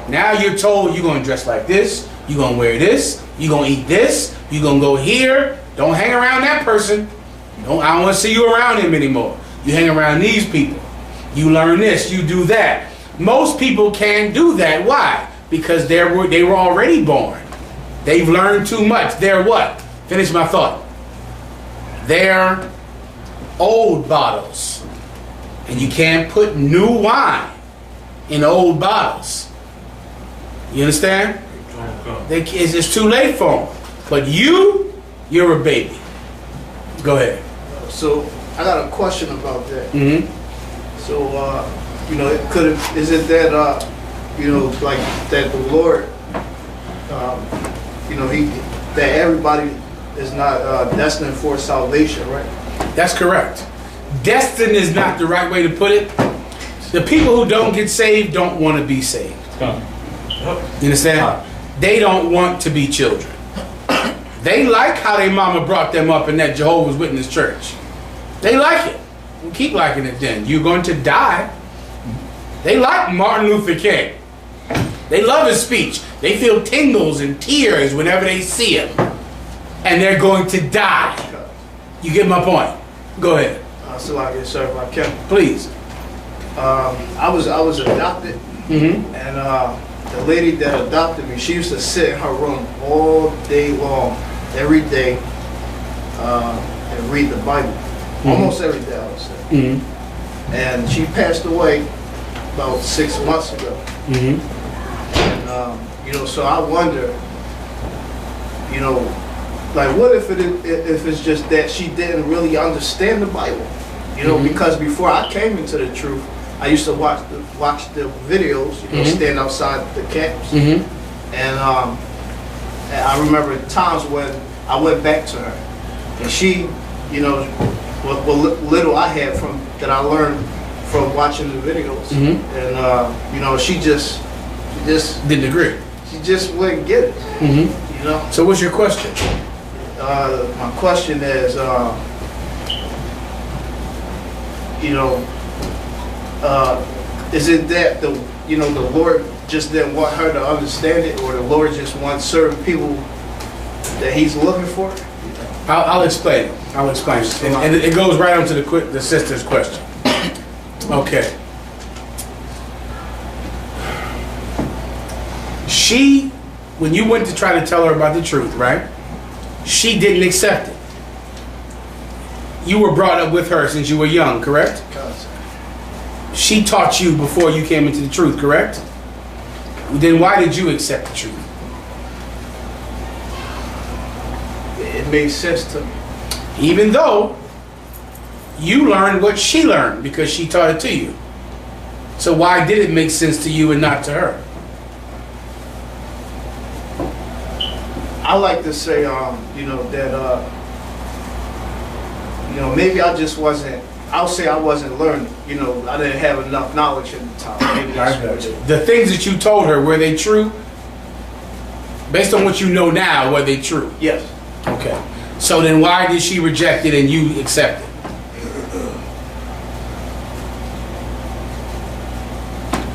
Now you're told you're going to dress like this, you're going to wear this, you're going to eat this, you're going to go here. Don't hang around that person. I don't want to see you around him anymore. You hang around these people. You learn this, you do that. Most people can't do that. Why? Because they were already born. They've learned too much. They're what? Finish my thought. They're old bottles. And you can't put new wine in old bottles. You understand? It's too late for them. But you're a baby. Go ahead. So I got a question about that. Mm-hmm. So is it that like that the Lord, that everybody is not destined for salvation, right? That's correct. Destined is not the right way to put it. The people who don't get saved don't want to be saved. You understand? They don't want to be children. They like how their mama brought them up in that Jehovah's Witness church. They like it. Well, keep liking it then. You're going to die. They like Martin Luther King. They love his speech. They feel tingles and tears whenever they see him. And they're going to die. You get my point? Go ahead. Sorry if I can. Please. I was adopted. Mm-hmm. And the lady that adopted me, she used to sit in her room all day long, every day, and read the Bible. Mm-hmm. Almost every day, I would say. Mm-hmm. And she passed away about 6 months ago. Mm-hmm. And so I wonder, like, what if it's just that she didn't really understand the Bible? Mm-hmm. Because before I came into the truth, I used to watch the videos, Mm-hmm. stand outside the camps. Mm-hmm. And I remember times when I went back to her, and she, what little I had that I learned from watching the videos, Mm-hmm. and she just didn't agree. She just wouldn't get it. Mm-hmm. So what's your question? My question is, is it that the Lord just didn't want her to understand it, or the Lord just wants certain people that He's looking for? I'll explain. And it goes right on to the sister's question. Okay. She, when you went to try to tell her about the truth, right? She didn't accept it. You were brought up with her since you were young, correct? She taught you before you came into the truth, correct? Then why did you accept the truth? It made sense to me. Even though you learned what she learned because she taught it to you. So why did it make sense to you and not to her? I like to say, maybe I just wasn't. I'll say I wasn't learning. I didn't have enough knowledge at the time. Maybe that's what it is. The things that you told her, were they true? Based on what you know now, were they true? Yes. Okay. So then why did she reject it and you accept it?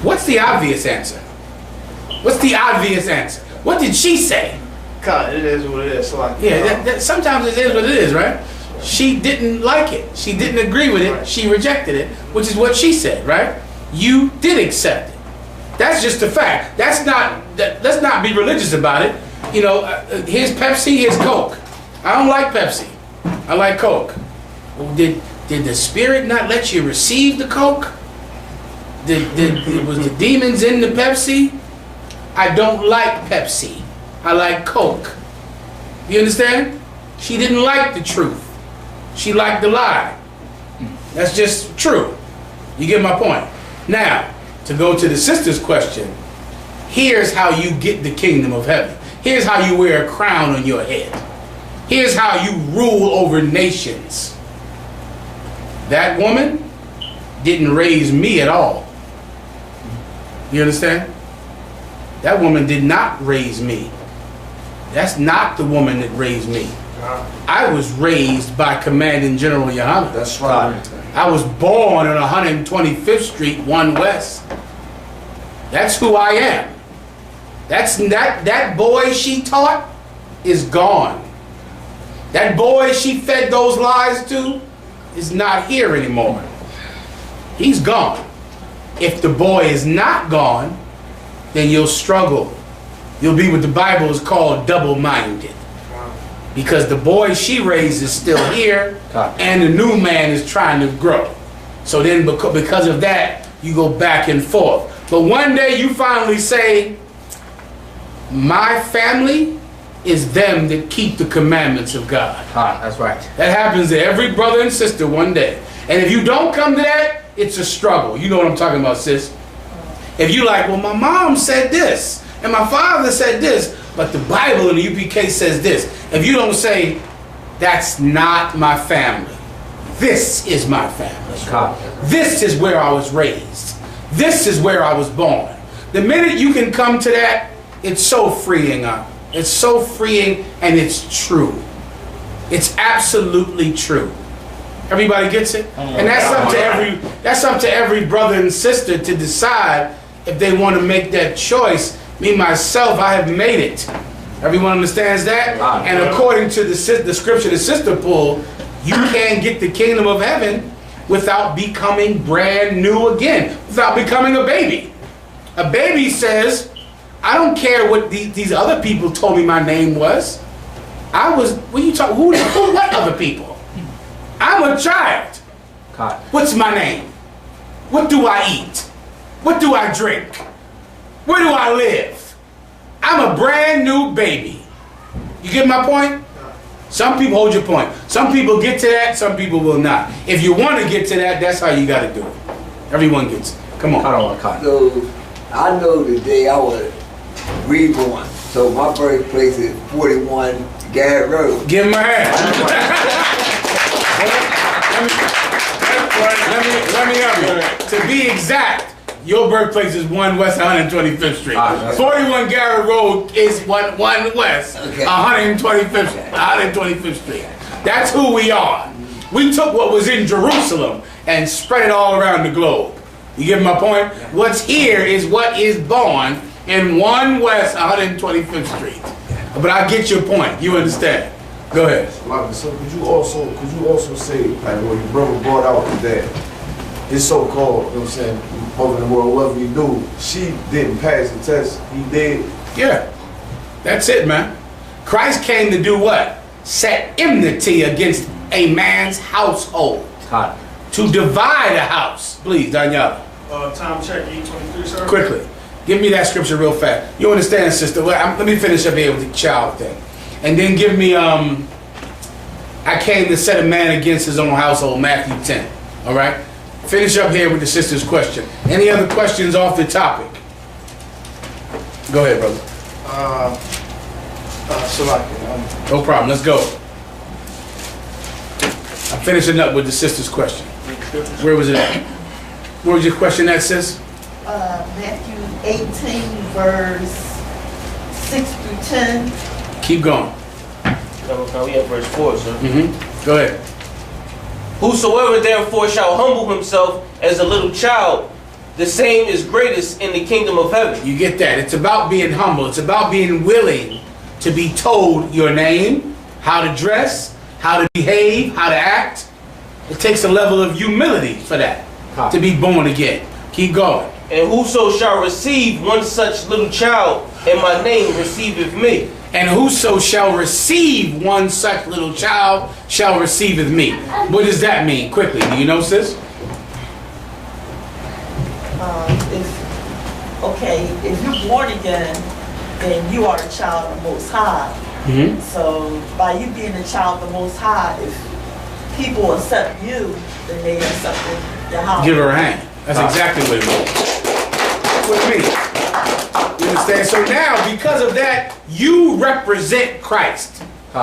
What's the obvious answer? What's the obvious answer? What did she say? God, it is what it is. Like, sometimes it is what it is, right? She didn't like it. She didn't agree with it. Right. She rejected it, which is what she said, right? You did accept it. That's just a fact. Let's not be religious about it. Here's Pepsi, here's Coke. I don't like Pepsi. I like Coke. Well, did the Spirit not let you receive the Coke? Was the demons in the Pepsi? I don't like Pepsi. I like Coke. You understand? She didn't like the truth. She liked the lie. That's just true. You get my point. Now, to go to the sister's question, Here's how you get the kingdom of heaven. Here's how you wear a crown on your head. Here's how you rule over nations. That woman didn't raise me at all. You understand? That woman did not raise me. That's not the woman that raised me. I was raised by Commanding General Yohana. That's right. I was born on 125th Street, 1 West. That's who I am. That boy she taught is gone. That boy she fed those lies to is not here anymore. He's gone. If the boy is not gone, then you'll struggle. You'll be what the Bible is called double-minded. Because the boy she raised is still here, and the new man is trying to grow. So then because of that, you go back and forth. But one day you finally say, my family is them that keep the commandments of God. That's right. That happens to every brother and sister one day. And if you don't come to that, it's a struggle. You know what I'm talking about, sis? If you like, well, my mom said this, and my father said this, but the Bible in the UPK says this. If you don't say, that's not my family. This is my family. This is where I was raised. This is where I was born. The minute you can come to that, it's so freeing up. It's so freeing, and it's true. It's absolutely true. Everybody gets it? And that's up to every brother and sister to decide if they want to make that choice. Me, myself, I have made it. Everyone understands that? And according to the scripture the sister pulled, you can't get the kingdom of heaven without becoming brand new again, without becoming a baby. A baby says, I don't care what these other people told me my name was. What other people? I'm a child. What's my name? What do I eat? What do I drink? Where do I live? I'm a brand new baby. You get my point? Some people hold your point. Some people get to that, some people will not. If you want to get to that, that's how you got to do it. Everyone gets it. Come on. So, I know the day I was reborn. So my birthplace is 41 Garrett Road. Give him a hand. Let me help you. To be exact, your birthplace is 1 West 125th Street. 41 Garrett Road is 1 West 125th Street. That's who we are. We took what was in Jerusalem and spread it all around the globe. You get my point? What's here is what is born in 1 West 125th Street. But I get your point. You understand? Go ahead. So could you also say, like what your brother brought out that his so-called, you know what I'm saying, over in the world, whatever you do, she didn't pass the test, he did. Yeah. That's it, man. Christ came to do what? Set enmity against a man's household. To divide a house. Please, Daniela. Time check, 8:23, sir. Quickly. Give me that scripture real fast. You understand, sister? Let me finish up here with the child thing. And then give me, I came to set a man against his own household, Matthew 10. All right? Finish up here with the sister's question. Any other questions off the topic? Go ahead, brother. No problem. Let's go. I'm finishing up with the sister's question. Where was it at? Where was your question at, sis? Matthew 18, verse 6 through 10. Keep going. Now we at verse 4, sir. Go ahead. Whosoever therefore shall humble himself as a little child, the same is greatest in the kingdom of heaven. You get that? It's about being humble. It's about being willing to be told your name, how to dress, how to behave, how to act. It takes a level of humility for that, to be born again. Keep going. And whoso shall receive one such little child in my name receiveth me. And whoso shall receive one such little child shall receiveth me. What does that mean? Quickly, do you know, sis? If you're born again, then you are a child of the Most High. So by you being a child of the Most High, if people accept you, then they accept Yahweh. Give her a hand. That's exactly what it means. That's what it means. You understand? So now, because of that, you represent Christ.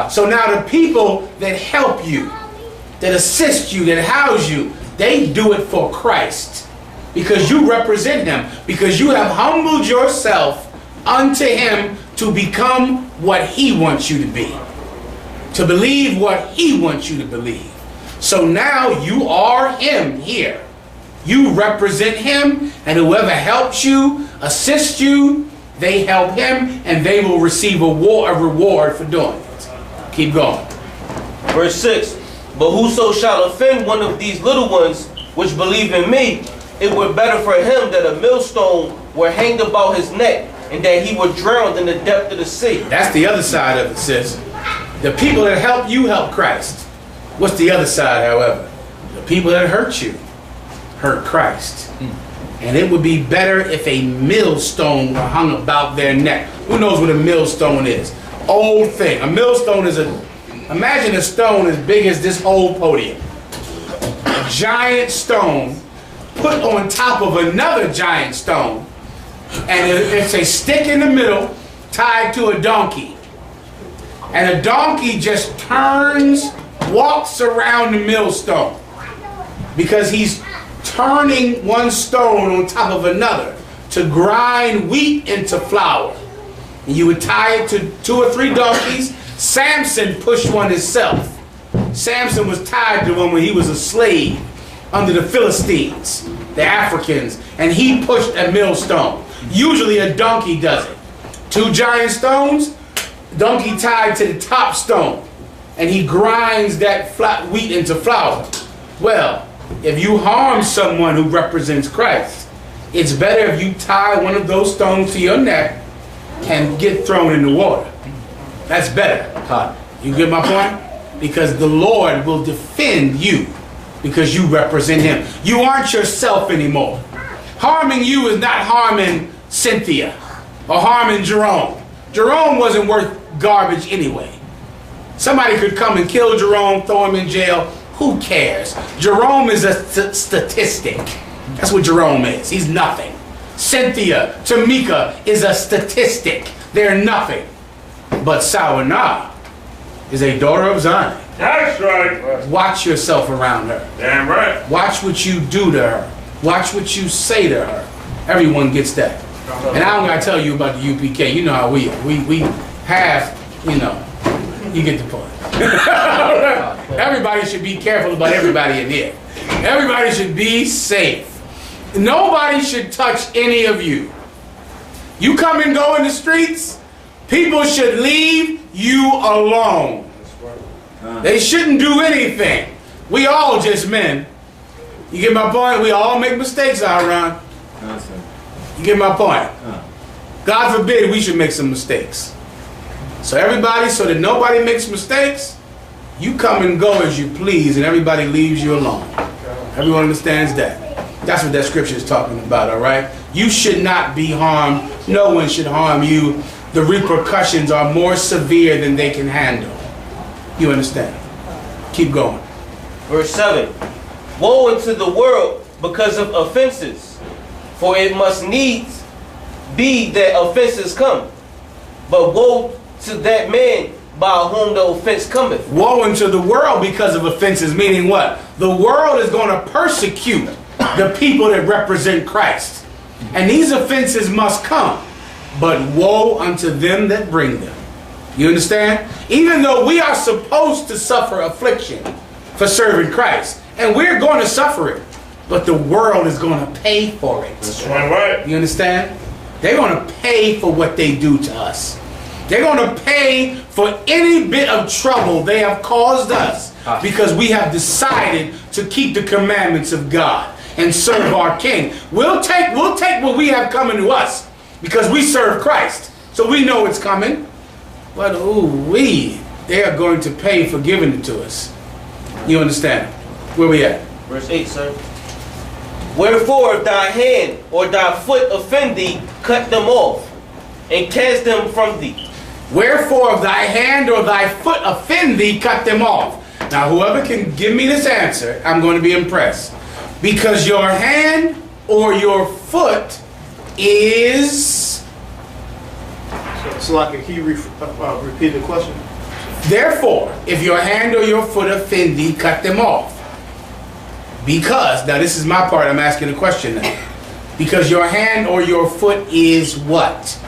So now the people that help you, that assist you, that house you, they do it for Christ. Because you represent him. Because you have humbled yourself unto him to become what he wants you to be. To believe what he wants you to believe. So now you are him here. You represent him, and whoever helps you, assists you, they help him, and they will receive a reward for doing it. Keep going. Verse 6. But whoso shall offend one of these little ones which believe in me, it were better for him that a millstone were hanged about his neck, and that he were drowned in the depth of the sea. That's the other side of it, sis. The people that help you help Christ. What's the other side, however? The people that hurt you hurt Christ. And it would be better if a millstone were hung about their neck. Who knows what a millstone is? Old thing. A millstone is imagine a stone as big as this whole podium. A giant stone put on top of another giant stone. And it's a stick in the middle tied to a donkey. And a donkey just walks around the millstone. Because he's turning one stone on top of another to grind wheat into flour. And you would tie it to 2 or 3 donkeys. Samson pushed one himself. Samson was tied to one when he was a slave under the Philistines, the Africans, and he pushed a millstone. Usually a donkey does it. 2 giant stones, donkey tied to the top stone, and he grinds that wheat into flour. Well, if you harm someone who represents Christ, it's better if you tie one of those stones to your neck and get thrown in the water. That's better. You get my point? Because the Lord will defend you because you represent him. You aren't yourself anymore. Harming you is not harming Cynthia or harming Jerome. Jerome wasn't worth garbage anyway. Somebody could come and kill Jerome, throw him in jail. Who cares? Jerome is a statistic. That's what Jerome is. He's nothing. Cynthia, Tamika is a statistic. They're nothing. But Sawanah is a daughter of Zion. That's right. Watch yourself around her. Damn right. Watch what you do to her. Watch what you say to her. Everyone gets that. And I don't gotta tell you about the UPK. You know how we are. We have, you get the point. Everybody should be careful about everybody in here. Everybody should be safe. Nobody should touch any of you. You come and go in the streets, people should leave you alone. They shouldn't do anything. We all just men. You get my point? We all make mistakes out around. You get my point? God forbid we should make some mistakes. So everybody, so that nobody makes mistakes, you come and go as you please and everybody leaves you alone. Everyone understands that. That's what that scripture is talking about, all right? You should not be harmed. No one should harm you. The repercussions are more severe than they can handle. You understand? Keep going. Verse 7. Woe unto the world because of offenses, for it must needs be that offenses come. But woe to that man by whom the offense cometh. Woe unto the world because of offenses, meaning what? The world is going to persecute the people that represent Christ. And these offenses must come. But woe unto them that bring them. You understand? Even though we are supposed to suffer affliction for serving Christ, and we're going to suffer it, but the world is going to pay for it. That's right. You understand? They're going to pay for what they do to us. They're going to pay for any bit of trouble they have caused us because we have decided to keep the commandments of God and serve our King. We'll take what we have coming to us because we serve Christ. So we know it's coming. But they are going to pay for giving it to us. You understand? Where we at? Verse 8, sir. Wherefore if thy hand or thy foot offend thee, cut them off, and cast them from thee. Wherefore if thy hand or thy foot offend thee, cut them off. Now whoever can give me this answer, I'm going to be impressed. Because your hand or your foot is So like, can you repeat the question? Therefore, if your hand or your foot offend thee, cut them off. Because, now this is my part, I'm asking the question now. Because your hand or your foot is what?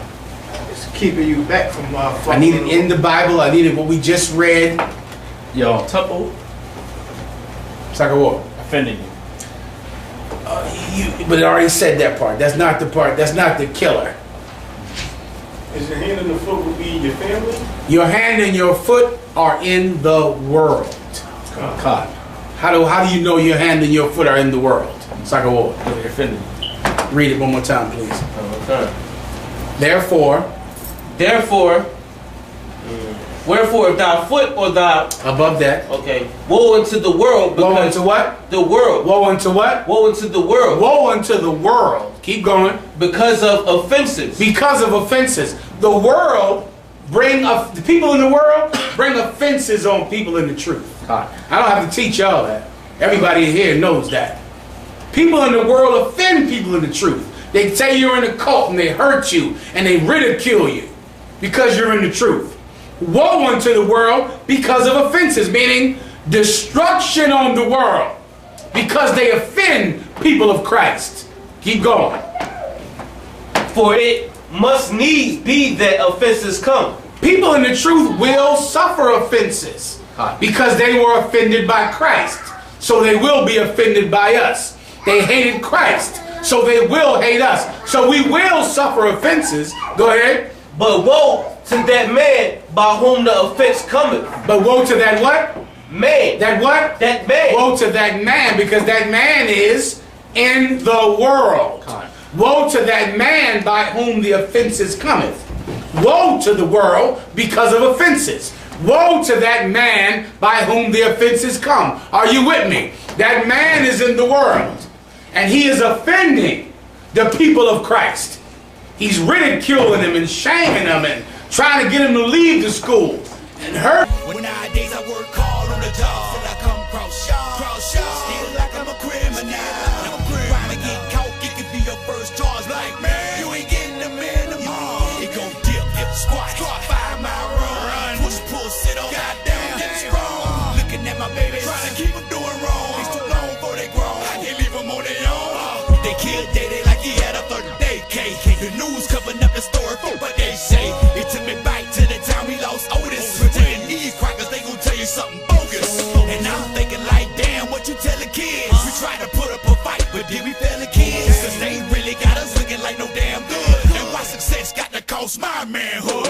It's keeping you back from I need it in the Bible, I need it what we just read. Yo, temple. It's like a what? Offending you. But it already said that part. That's not the part, that's not the killer. Is your hand and the foot would be your family? Your hand and your foot are in the world. God. How do you know your hand and your foot are in the world? It's like a what? You're offending you. Read it one more time, please. Okay. Therefore, wherefore, if thy foot or thy above that. Okay. Woe unto the world. Woe unto what? The world. Woe unto what? Woe unto the world. Woe unto the world. Keep going. Because of offenses. Because of offenses. The world the people in the world bring offenses on people in the truth. I don't have to teach y'all that. Everybody here knows that. People in the world offend people in the truth. They say you're in a cult and they hurt you and they ridicule you because you're in the truth. Woe unto the world because of offenses, meaning destruction on the world because they offend people of Christ. Keep going. For it must needs be that offenses come. People in the truth will suffer offenses because they were offended by Christ. So they will be offended by us. They hated Christ, so they will hate us. So we will suffer offenses. Go ahead. But woe to that man by whom the offense cometh. But woe to that what? Man. That what? That man. Woe to that man, because that man is in the world. Woe to that man by whom the offenses cometh. Woe to the world because of offenses. Woe to that man by whom the offenses come. Are you with me? That man is in the world. And he is offending the people of Christ. He's ridiculing them and shaming them and trying to get them to leave the school and hurt. When nowadays I work hard on the job, till I come cross still like I'm a criminal. Trying to get caught, it could be your first charge. Like, man, you ain't getting the man to me. It gon' dip, squat, 5 mile run, push, pull, sit on, goddamn, get strong. Looking at my baby, trying to keep them doing wrong. It's too long before they grow. I can't leave them on their own. They killed Daddy like he had a 30-day case. The news covering up the story for what they say. It took me back to the time we lost Otis. Taking these crackers, they gon' tell you something bogus. And I'm thinking like, damn, what you telling kids? We try to put up a fight, but did we fail the kids? Cause they ain't really got us looking like no damn good. And why success got to cost my manhood?